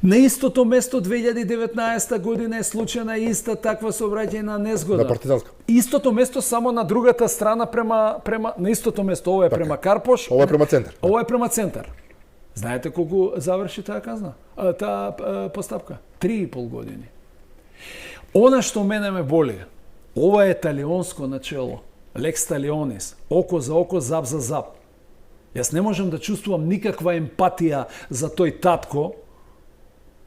На истото место 2019 година е случајна иста таква сообраќајна незгода. На Партизанска. Истото место само на другата страна према на истото место, ова е према Карпош. Ова е према центар. Ова е према центар. Знаете колку заврши таа казна? Таа постапка? 3,5 години. Она што мене ме боли, ова е талионско начело. Лекс талионис. Око за око, зап за зап. Јас не можам да чувствувам никаква емпатија за тој татко.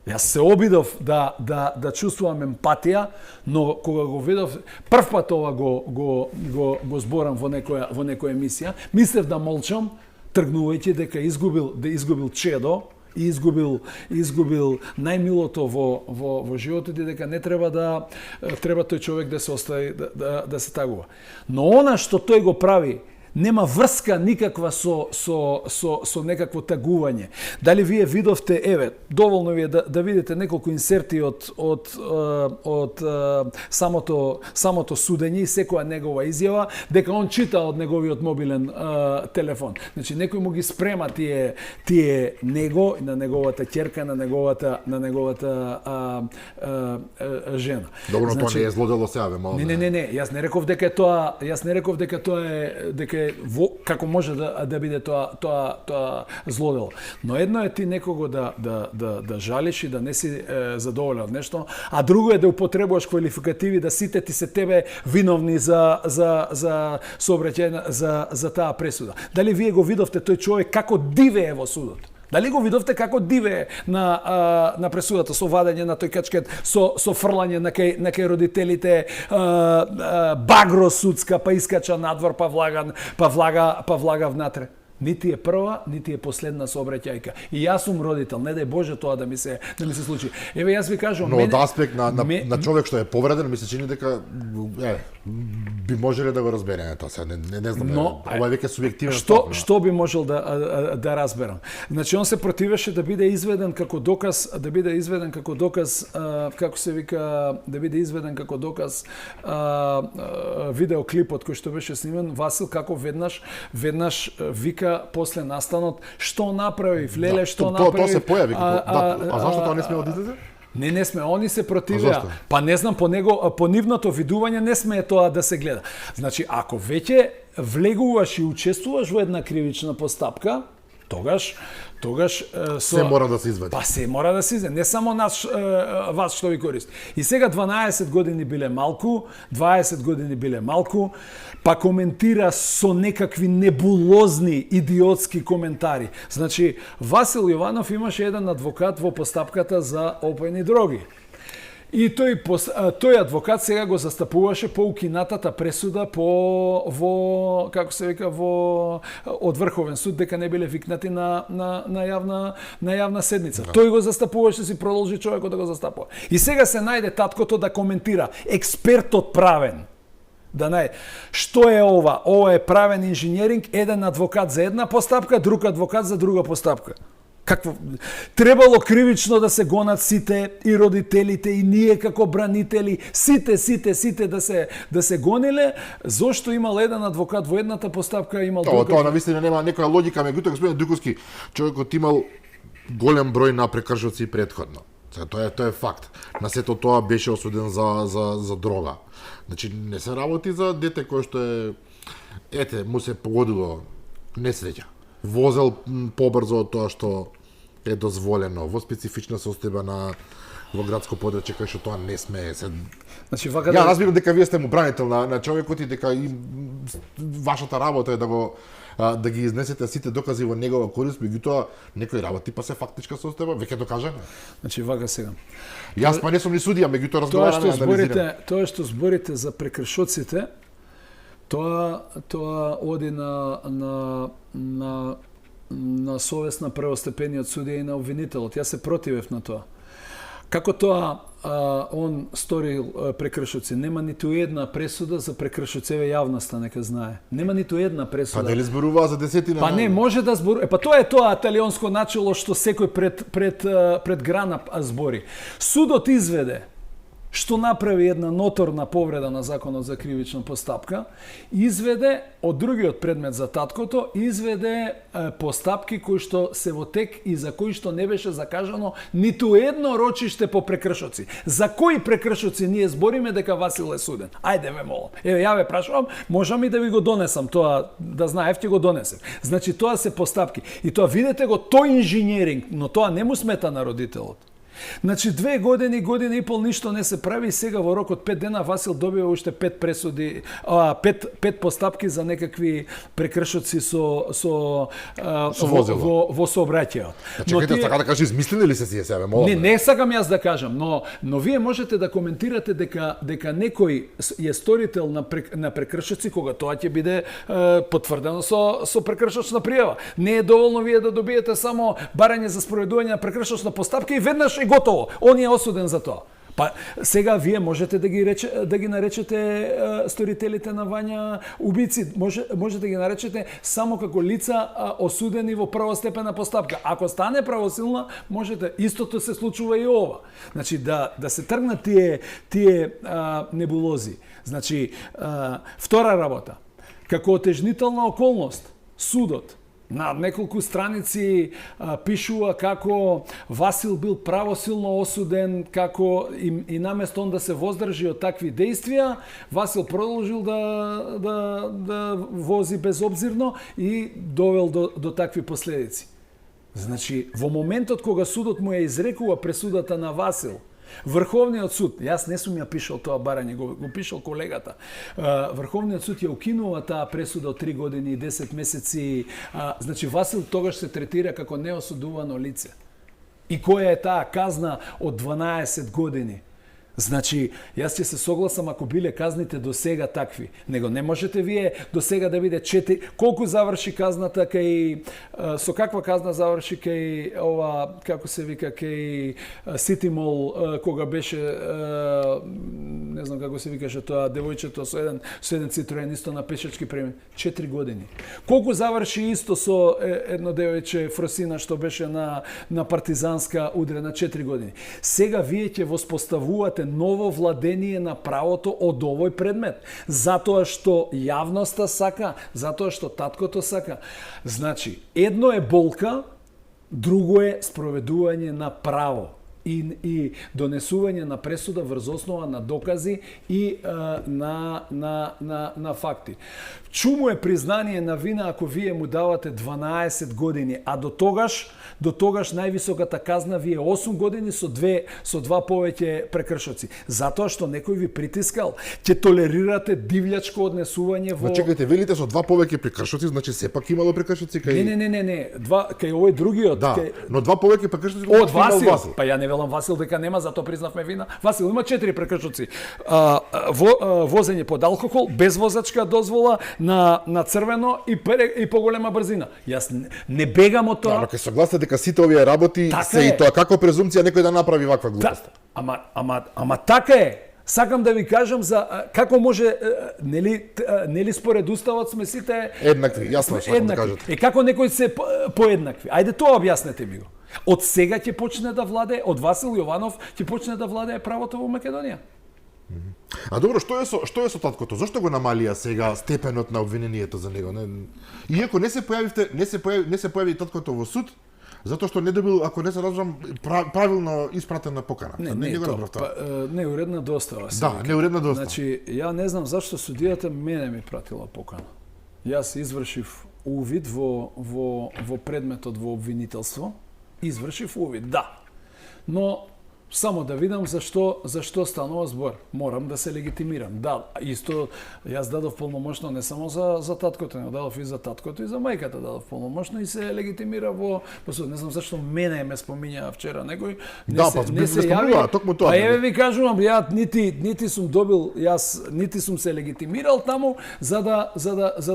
Јас се обидов да чувствувам емпатија, но кога го видов прв пат ова го зборам во некоја емисија, мислев да молчам, тргнувајќи дека изгубил чедо и изгубил најмилото во животот и дека не треба тој човек да се остави да се тагува. Но она што тој го прави нема врска никаква со некакво тагување. Дали вие видовте, доволно ви е да видите неколку инсерти од самото судење и секоја негова изјава, дека он чита од неговиот мобилен телефон. Значи некој му ги спрема тие него, на неговата ќерка, на неговата жена. Добро, Значи, тоа не е злодело сега, бе, мало. Не, јас не реков дека е како може да биде тоа злодело. Но едно е ти некого да жалиш и да не си задоволен од нешто, а друго е да употребуваш квалификативи да сите ти се тебе виновни за сообраќај за таа пресуда. Дали вие го видовте тој човек како дивее во судот? Дали го видовте како дивее на пресудата со вадење на тој качкет, со фрлање на кај родителите, багро судска, па искача надвор, па влага внатре? Нити е прва, нити е последна сообраќајка. И јас сум родител, не дај Боже тоа да ми се случи. Еве јас ви кажувам, Но од аспект на човек што е повреден, ми се чини дека би можеле да го разбереме тоа се. Не знам, ова е веќе субјективен став. Што би можел да разберам? Значи он се противеше да биде изведен како доказ, како се вика, да биде изведен како доказ видеоклипот кој што беше снимен, Васил како веднаш вика после настанот што направи, Леле што направи. Тоа се појави. А зашто тоа не сме одизлезе? Не сме, они се противеа. Па не знам, по нивното видување не сме тоа да се гледа. Значи, ако веќе влегуваш и учествуваш во една кривична постапка, тогаш се мора да се извади. Па се мора да се извади, не само вас што ви користи. И сега 12 години биле малку, 20 години биле малку, па коментира со некакви небулозни, идиотски коментари. Значи, Васил Јованов имаше еден адвокат во постапката за опојни дроги. И тој адвокат сега го застапуваше по укинатата пресуда во од Врховен суд дека не биле викнати на јавна седница. Да. Тој го застапуваше, си продолжи човекот да го застапува. И сега се најде таткото да коментира, експертот правен. Што е ова? Ова е правен инженеринг, еден адвокат за една постапка, друг адвокат за друга постапка. Какво требало кривично да се гонат сите, и родителите, и ние како бранители, сите да се гониле, зошто имал еден адвокат во едната постапка, имал друга. Тоа навистина нема некоја логика, меѓутоа господин Дуковски, човекот имал голем број на прекршоци претходно. Тоа е факт. На сето тоа беше осуден за дрога. Значи не се работи за дете кое што му се погодило несреќа. Возел побрзо од тоа што е дозволено во специфична состојба во градско подрачје кај што тоа не смее се. Значи Ја разбирам дека вие сте му бранител на човекот и дека вашата работа е да ги изнесете сите докази во негова корист, меѓутоа некои работи па се фактичка состојба, веќе докажано. Значи вака сега. Јас па не сум ни судија, меѓутоа разговараме, анализираме. Тоа што зборите за прекршоците, тоа оди на совест на првостепениот судија и на обвинителот. Јас се противев на тоа. Како тоа он сторил прекршоци. Нема ниту една пресуда за прекршоцеве, јавноста нека знае. Нема ниту една пресуда. Па дали зборуваа за десетина? Па не, може да зборува. Па тоа е тоа италионско начело што секој пред грана збори. Судот изведе што направи една ноторна повреда на законот за кривична постапка, изведе од другиот предмет за таткото, изведе постапки кои што се во тек и за кои што не беше закажано ниту едно рочиште по прекршоци. За кои прекршоци ние збориме дека Васил е суден? Ајде ве молам. Еве ја ве прашувам, можам и да ви го донесам тоа, да знаев ќе го донесем. Значи тоа се постапки. И тоа видете го, тој инженеринг, но тоа не му смета на родителот. Значи 2 години, година и пол ништо не се прави и сега во рок од 5 дена Васил добива уште 5 пресуди, 5 постапки за некакви прекршоци во сообраќајот. Чекајте, така да кажеш, измислени ли се си себе, молам? Не сакам јас да кажам, но вие можете да коментирате дека некој е сторител на прекршоци кога тоа ќе биде потврдено со прекршочна пријава. Не е доволно вие да добиете само барање за спроведување на прекршочна постапка и веднаш е готово. Он е осуден за тоа. Па сега вие можете да ги наречете сторителите на Вања убици, можете да ги наречете само како лица осудени во првостепена постапка. Ако стане правосилна, можете, истото се случува и ова. Значи да се тргнат тие небулози. Значи втора работа. Како отежнителна околност, судот на неколку страници пишува како Васил бил правосилно осуден, како и наместо он да се воздржи од такви действија, Васил продолжил да вози безобзирно и довел до такви последици. Значи, во моментот кога судот му ја изрекува пресудата на Васил, Врховниот суд, јас не сум ја пишал тоа барање, го пишал колегата. Врховниот суд ја укинува таа пресуда од 3 години и 10 месеци. Значи Васил тогаш се третира како неосудувано лице. И која е таа казна од 12 години? Значи, јас ќе се согласам ако биле казните до сега такви. Него не можете вие до сега да биде 4. Колку заврши казната кај со каква казна заврши кај ова, како се вика, кај Сити Мол, кога беше не знам како се викаше тоа девојчето со еден Цитроен исто на пешачки премин, 4 години. Колку заврши исто со едно девојче Фросина што беше на партизанска удрена 4 години. Сега вие ќе воспоставувате ново владение на правото од овој предмет. Затоа што јавноста сака, затоа што таткото сака. Значи, едно е болка, друго е спроведување на право и донесување на пресуда врз основа на докази и на факти. Чуму е признание на вина ако вие му давате 12 години, а до тогаш највисоката казна ви е 8 години со два повеќе прекршоци. Затоа што некој ви притискал, ќе толерирате дивљачко однесување во... Чекајте, велите со два повеќе прекршоци, значи сепак имало прекршоци кај... Не, кај овој другиот. Да, но два повеќе прекршоци од Васил. Па ја не велам Васил дека нема, затоа признавме вина. Васил има 4 прекршоци. Возење под алкохол, без возачка дозвола, на црвено и поголема брзина. Јас не бегам од тоа. Да, но ке согласите дека сите овие работи се и тоа како презумција некој да направи ваква глупост. Да, ама така е. Сакам да ви кажам за како може, нели според уставот сме сите еднакви, јасно сакам да кажете. Како некои се поеднакви. Ајде тоа објаснете ми го. Од сега ќе почне да владее, од Васил Јованов ќе почне да владее правото во Македонија. А добро, што е со таткото? Зошто го намалија сега степенот на обвинението за него? Иако не се појави таткото во суд, затоа што не добил, ако не се разбрам, правилно испратена покана. Неуредна достава. Да, неуредна достава. Значи, ја не знам зашто судијата мене ми пратила покана. Јас извршив увид во предметот во обвинителство. Извршив увид, да. Но само да видам зашто станува збор. Морам да се легитимирам. Да, исто јас дадов полномошно не само за таткото, но дадов и за таткото и за мајката дадов полномошно и се легитимира во суд. Не знам зашто мене ме спомињаа вчера некој. Не се јави, токму тоа. Па еве ви кажувам, ја нити сум добил, нити сум се легитимирал таму за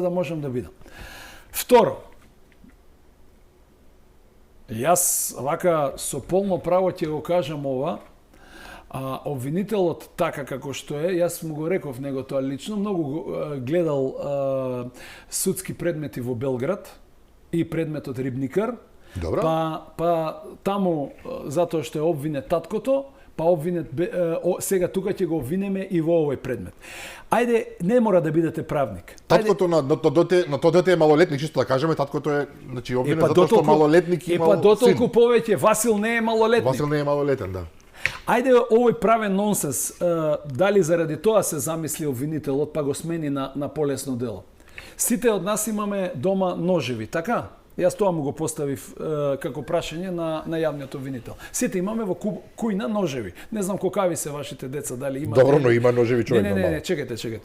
да можам да бидам. Второ, јас вака со полно право ќе го кажам ова, обвинителот така како што е, јас му го реков него тоа лично, многу гледал судски предмети во Белград и предметот Рибникар. Добро. Па таму затоа што е обвинет таткото, па обвинет сега тука ќе го обвинеме и во овој предмет. Ајде, не мора да бидете правник. Таткото на тоа дете е малолетник, чисто да кажеме, таткото е, значи обвинет затоа што малолетник имал син. Дотолку син. повеќе Васил не е малолетник. Васил не е малолетен, да. Ајде овој правен нонсенс, дали заради тоа се замисли обвинителот, па го смени на полесно дело. Сите од нас имаме дома ножеви, така? Јас тоа му го поставив како прашање на јавниот обвинител. Сите имаме во кујна ножеви. Не знам какави се вашите деца, дали имате. Добро, но има ножеви човек. Не, чекајте.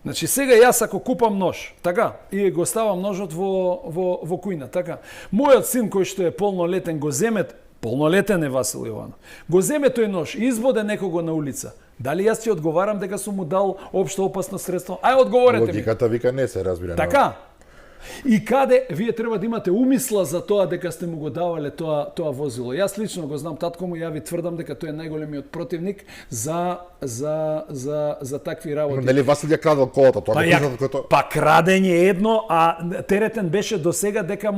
Значи сега јас ако купам нож, така, и го ставам ножот во кујна, така. Мојот син кој што е полнолетен го земе, полнолетен е Васил Јованов. Го земе тој нож и избоде некого на улица. Дали јас ќе одговарам дека сум му дал општо опасно средство? Ај одговорете ми. Логиката вика не се разбира. Така. И каде вие треба да имате умисла за тоа дека сте му го давале тоа возило. Јас лично го знам татко му, ја ви тврдам дека тој е најголемиот противник за такви работи. Но нели Васил ја крадел колата, тоа Па крадење е едно, а теретен беше до сега дека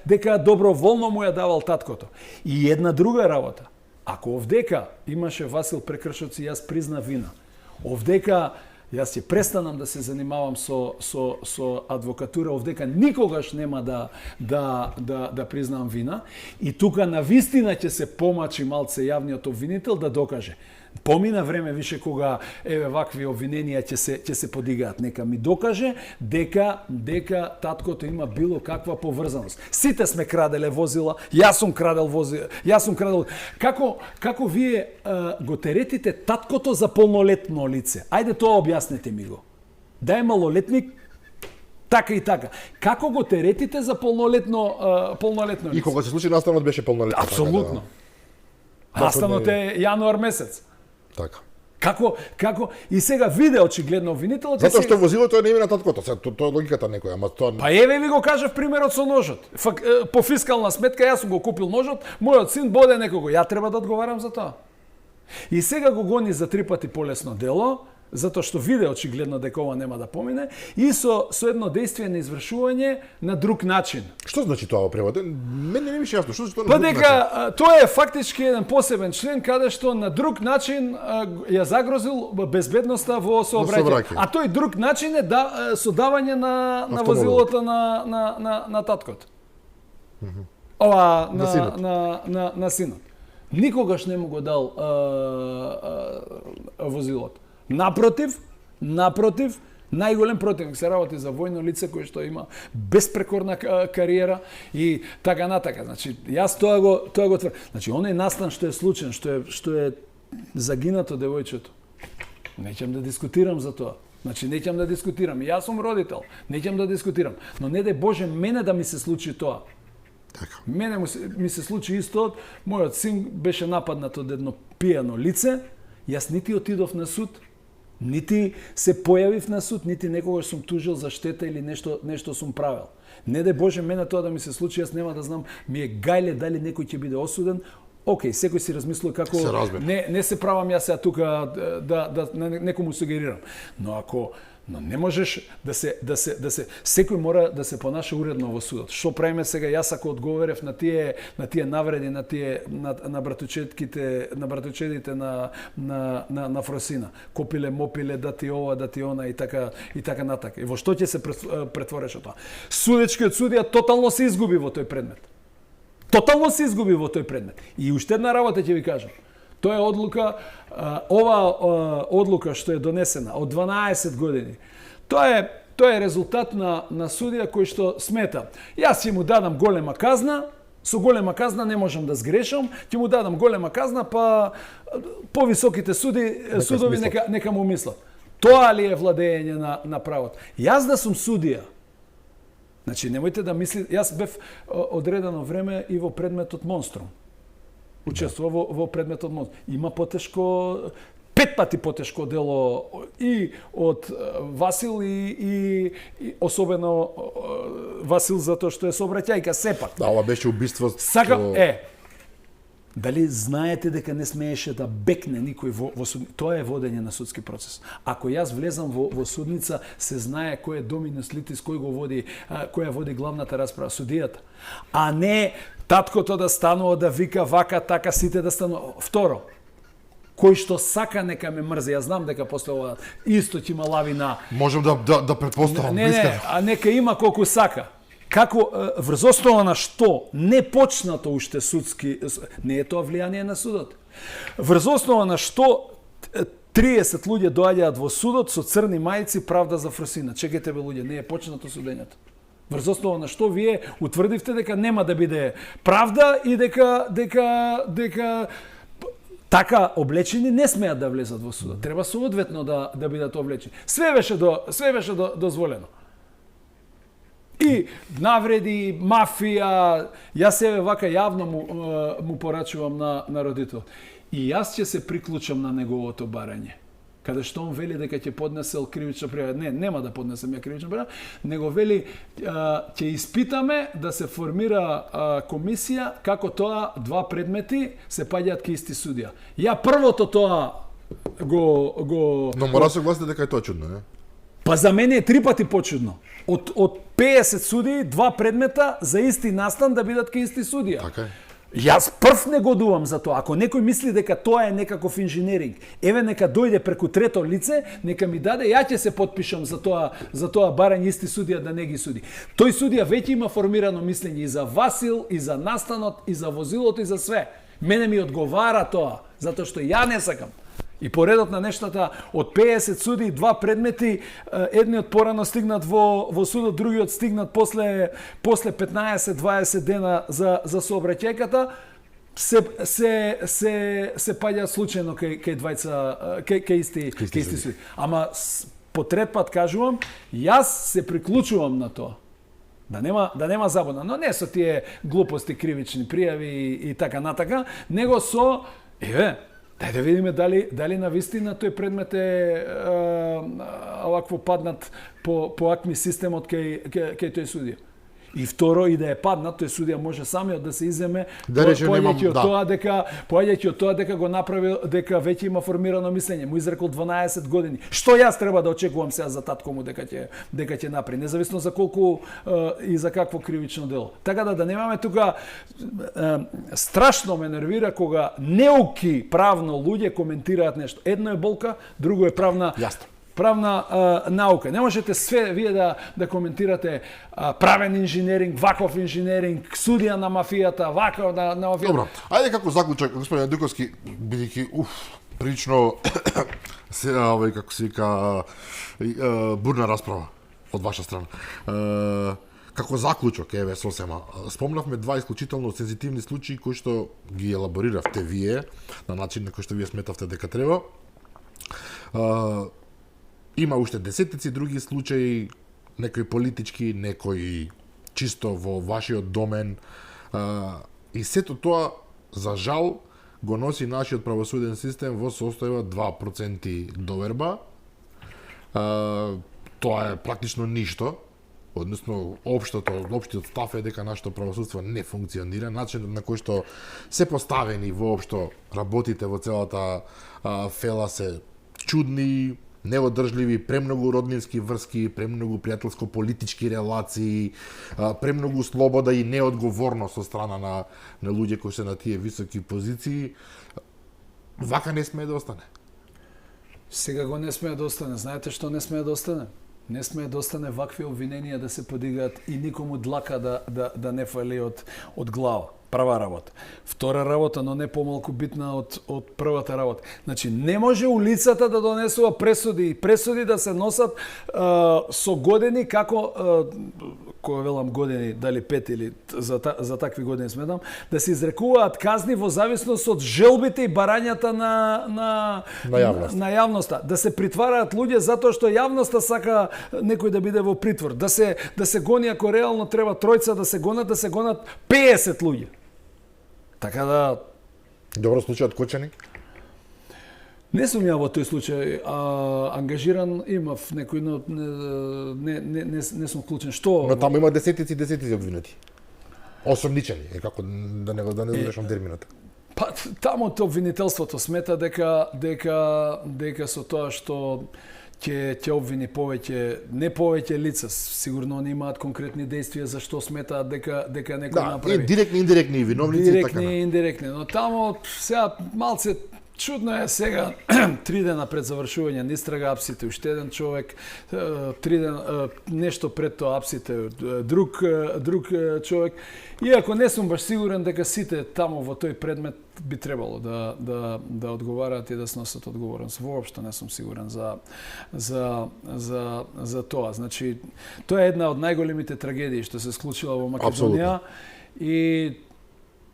дека доброволно му ја давал таткото. И една друга работа. Ако овдека имаше Васил прекршоци, јас призна вина. Овдека јас ќе престанам да се занимавам со адвокатура, овдека никогаш нема да признам вина, и тука навистина ќе се помачи малце јавниот обвинител да докаже. Помина време више кога вакви обвиненија ќе се подигаат. Нека ми докаже дека таткото има било каква поврзаност. Сите сме краделе возила, јас сум крадел возила, како вие го теретите таткото за полнолетно лице? Ајде тоа објаснете ми го. Да е малолетник, така и така. Како го теретите за полнолетно лице? И кога се случи настанот беше полнолетен. Апсолутно. Настанот е јануар месец. Така. Како и сега виде очигледно обвинителот. Затоа што возилото е на име на таткото, тоа е логиката некоја, ама тоа. Па еве ви го кажав примерот со ножот. По фискална сметка јас сум го купил ножот, мојот син боде некого, ја треба да одговарам за тоа. И сега го гони за 3 пати полесно дело, затоа што виде очигледно дека ова нема да помине, и со едно дејствие на извршување на друг начин. Што значи тоа во превод? Мене не беше јасно, што значи тоа на Па друг дека начин? тоа е фактички еден посебен член каде што на друг начин ја загрозил безбедноста во сообраќај. А тој друг начин е содавање на возилото на таткото. Ова на синот. Никогаш не му го дал возилото. Напротив, најголем противник се работи за војно лице кое што има беспрекорна кариера и така натака. Значи, јас тоа го тврдам. Значи, оној настан што е случен, што е загинато девојчето. Неќам да дискутирам за тоа. Значи, неќам да дискутирам. Јас сум родител, неќам да дискутирам. Но не дај Боже мене да ми се случи тоа. Така. Мене ми се случи исто, мојот син беше нападнат од едно пијано лице, јас нити отидов на суд, нити се појавив на суд, нити некогаш сум тужил за штета или нешто сум правил. Не дај Боже мене тоа да ми се случи, јас нема да знам, ми е гајле дали некој ќе биде осуден. Океј, секој си размислува како не се правам јас сега тука да некому сугерирам. Но не можеш да се секој мора да се понаша уредно во судот. Што правиме сега? Јас ако одговорев на тие навреди на братучедите на Фросина, копиле, мопиле, дати ова, дати она и така натака. И во што ќе се претвореше тоа? Судечкиот судија тотално се изгуби во тој предмет. И уште една работа ќе ви кажам. Тоа е одлука, ова одлука што е донесена од 12 години. Тоа е резултат на судија кој што смета. Јас ќе му дадам голема казна, со голема казна не можам да сгрешам, ќе му дадам голема казна, па повисоките судови нека му мислат. Тоа ли е владење на правот? Јас да сум судија, значи немојте да мислите, јас бев одредено време и во предметот Монструм. Учествува во предметот Монструм. Има потешко, 5 пати потешко дело и од Васил и особено Васил затоа што е сообраќајка сепак. Да, ова беше убиство. Дали знаете дека не смееше да бекне никој во судница? Тоа е водење на судски процес. Ако јас влезам во судница, се знае кој е доминус литис, кој го води, која води главната расправа, судијата. А не таткото да станува да вика вака, така, сите да станува. Второ, кој што сака нека ме мрзи. Јас знам дека после ова исто ќе има лавина. Можам да претпоставам. Не, а нека има колку сака. Како врз основа на што не почнато уште судски, не е тоа влијание на судот. Врз основа на што 30 луѓе доаѓаат во судот со црни мајци, правда за Фросина. Чекайте бе луѓе, не е почнато судењето. Врз основа на што вие утврдивте дека нема да биде правда и дека така облечени не смеат да влезат во судот. Треба соодветно да бидат облечени. Све беше дозволено. И навреди, мафија, јас себе вака јавно му порачувам на родител. И јас ќе се приклучам на неговото барање. Каде што он вели дека ќе поднесел кривична пријава. Не, нема да поднесем ја кривична пријава, него вели ќе испитаме да се формира комисија како тоа два предмети се паѓаат ке исти судија. Ја првото тоа го Но мора се гласите дека е тоа чудно, не? Па за мене е 3 пати почудно. Од 50 судии, 2 предмета за исти настан да бидат ке исти судија. Така е. Јас прв негодувам за тоа. Ако некој мисли дека тоа е некаков инженеринг, еве нека дојде преку трето лице, нека ми даде, ја ќе се потпишам за тоа барање исти судија да не ги суди. Тој судија веќе има формирано мислење и за Васил, и за настанот, и за возилото, и за све. Мене ми одговара тоа, затоа што ја не сакам. И поредот на нештата, од 50 суди, 2 предмети, едниот порано стигнат во судот, другиот стигнат после 15-20 дена за сообраќајката, се паѓа случајно кај двајца, кај исти суди. Ама по трет пат кажувам, јас се приклучувам на тоа. Да нема забуна, но не со тие глупости, кривични пријави и така натака, него со дај да видиме дали на вистина тој предмет е овакво паднат по акми системот кај тој судија. И второ, и да е паднат, тој судија може самиот да се иземе, поаѓајќи од тоа дека го направил, дека веќе има формирано мислење, му изрекол 12 години. Што јас треба да очекувам сега за татко му дека ќе направи, независно за колку и за какво кривично дело. Така да немаме тука, страшно ме нервира кога неуки правно луѓе коментираат нешто. Едно е болка, друго е правна наука. Не можете све вие да коментирате правен инженеринг, ваков инженеринг, судија на мафијата, ваков на мафијата. Добро, ајде како заклучок, господин Дуковски, бидејќи прилично како се вика бурна расправа од ваша страна. Како заклучок, еве сосема, спомнавме 2 исклучително сензитивни случаи кои што ги елабориравте вие на начин на кој што вие сметавте дека треба. Има уште десетици други случаи, некои политички, некои чисто во вашиот домен. И сето тоа, за жал, го носи нашиот правосуден систем во состојба 2% доверба. Тоа е практично ништо. Односно, општиот став е дека нашето правосудство не функционира. Начинот на кој што се поставени воопшто работите во целата фела се чудни, неодржливи, премногу роднински врски, премногу пријателско-политички релации, премногу слобода и неодговорност од страна на луѓе кои се на тие високи позиции. Вака не смее да остане. Сега го не смее да остане. Знаете што не смее да остане? Не смее да остане вакви обвиненија да се подигаат и никому длака да не фали од глава. Прва работа. Втора работа, но не помалку битна од првата работа. Значи, не може улицата да донесува пресуди да се носат со години како, кога велам години, дали 5 или за такви години сметам, да се изрекуваат казни во зависност од желбите и барањата на јавноста. Да се притвараат луѓе затоа што јавноста сака некој да биде во притвор. Да се гони ако реално треба тројца да се гонат 50 луѓе. Така да... Добро, случајот Кочаник? Не сум ја во тој случај ангажиран, имав некој, но не сум вклучен. Што? Но таму има десетици обвинети. Осомничени, како да не завршам терминот. Па таму обвинителството смета дека со тоа што ќе обвини не повеќе лица, сигурно они имаат конкретни действија за што сметаат дека некој направи. Директни, индиректни виновници и така. Директни, индиректни, но таму сега малце чудно е сега 3 дена пред завршување на истрага апсите уште еден човек, 3 дена нешто пред тоа апсите друг човек. Иако не сум баш сигурен дека сите таму во тој предмет би требало да одговараат и да сносат одговорност. Воопшто не сум сигурен за тоа. Значи, тоа е една од најголемите трагедии што се случила во Македонија. Абсолютно. И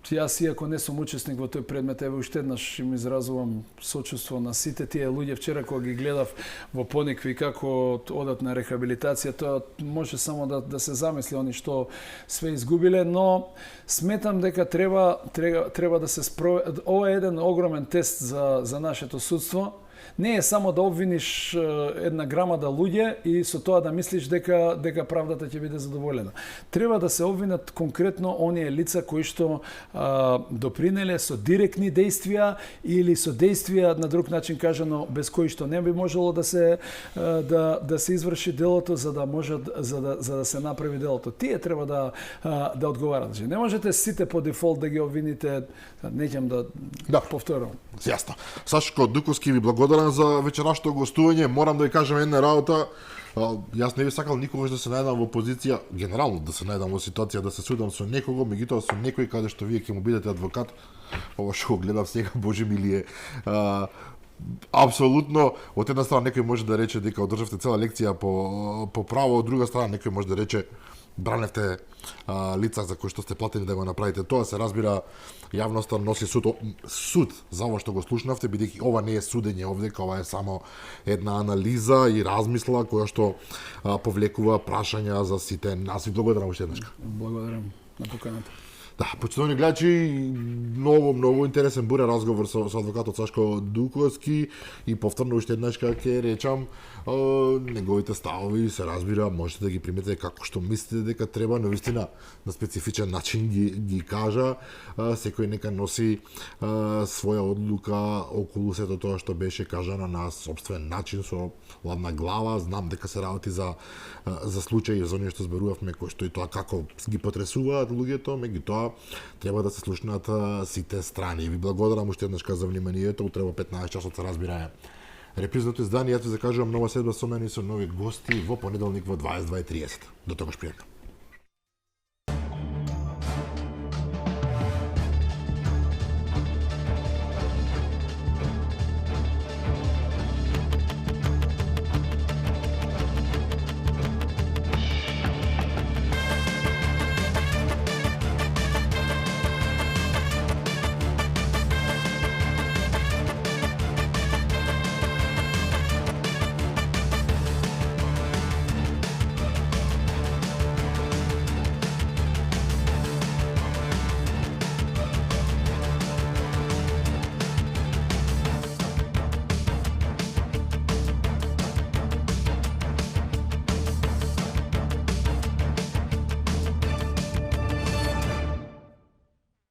јас, иако не сум учесник во тој предмет, еве уште еднаш им изразувам сочувство на сите тие луѓе. Вчера кога ги гледав во Поникви како одат на рехабилитација, тоа може само да се замисли они што све изгубиле, но сметам дека треба да се спроведе. Ова е еден огромен тест за нашето судство. Не е само да обвиниш една грамада луѓе и со тоа да мислиш дека правдата ќе биде задоволена. Треба да се обвинат конкретно оние лица кои што допринеле со директни действија или со действија на друг начин кажано без кои што не би можело да се изврши делото за да се направи делото. Тие треба да одговарат. Не можете сите по дефолт да ги обвините. Неќам да повторам. Јасно. Сашко Дуковски, ви благодарам за вечерашното гостување. Морам да ви кажам една работа. Јас не би сакал никогаш да се најдам во позиција, генерално да се најдам во ситуација да се судам со некого, меѓутоа со некој каде што вие ќе му бидете адвокат. Ова што го гледам сега, боже милие. Апсолутно, од една страна некој може да рече дека одржавте цела лекција по право, од друга страна некој може да рече браневте лица за кои што сте платени да го направите тоа. Се разбира, јавноста носи суд за ова што го слушнавте, бидејќи ова не е судење овдека, ова е само една анализа и размисла која што повлекува прашања за сите нас. И благодарам уште еднаш. Благодарам на поканата. Да, почитувани гледачи, многу интересен буре разговор со адвокатот Сашко Дуковски и повторно уште еднаш ќе речам, неговите ставови се разбира, можете да ги приметите како што мислите дека треба, но вистина на специфичен начин ги кажа, секој нека носи своја одлука околу сето тоа што беше кажано на сопствен начин со ладна глава. Знам дека се работи за случаи за оние што зборувавме, кои што и тоа како ги потресуваат луѓето, меѓутоа треба да се слушнат сите страни. Ви благодарам уште еднаш за вниманието. Утре во 15 часот се разбира репризното издание. Јас ви закажувам нова седба со мене и со нови гости во понеделник во 22:30. До тогаш пријатно.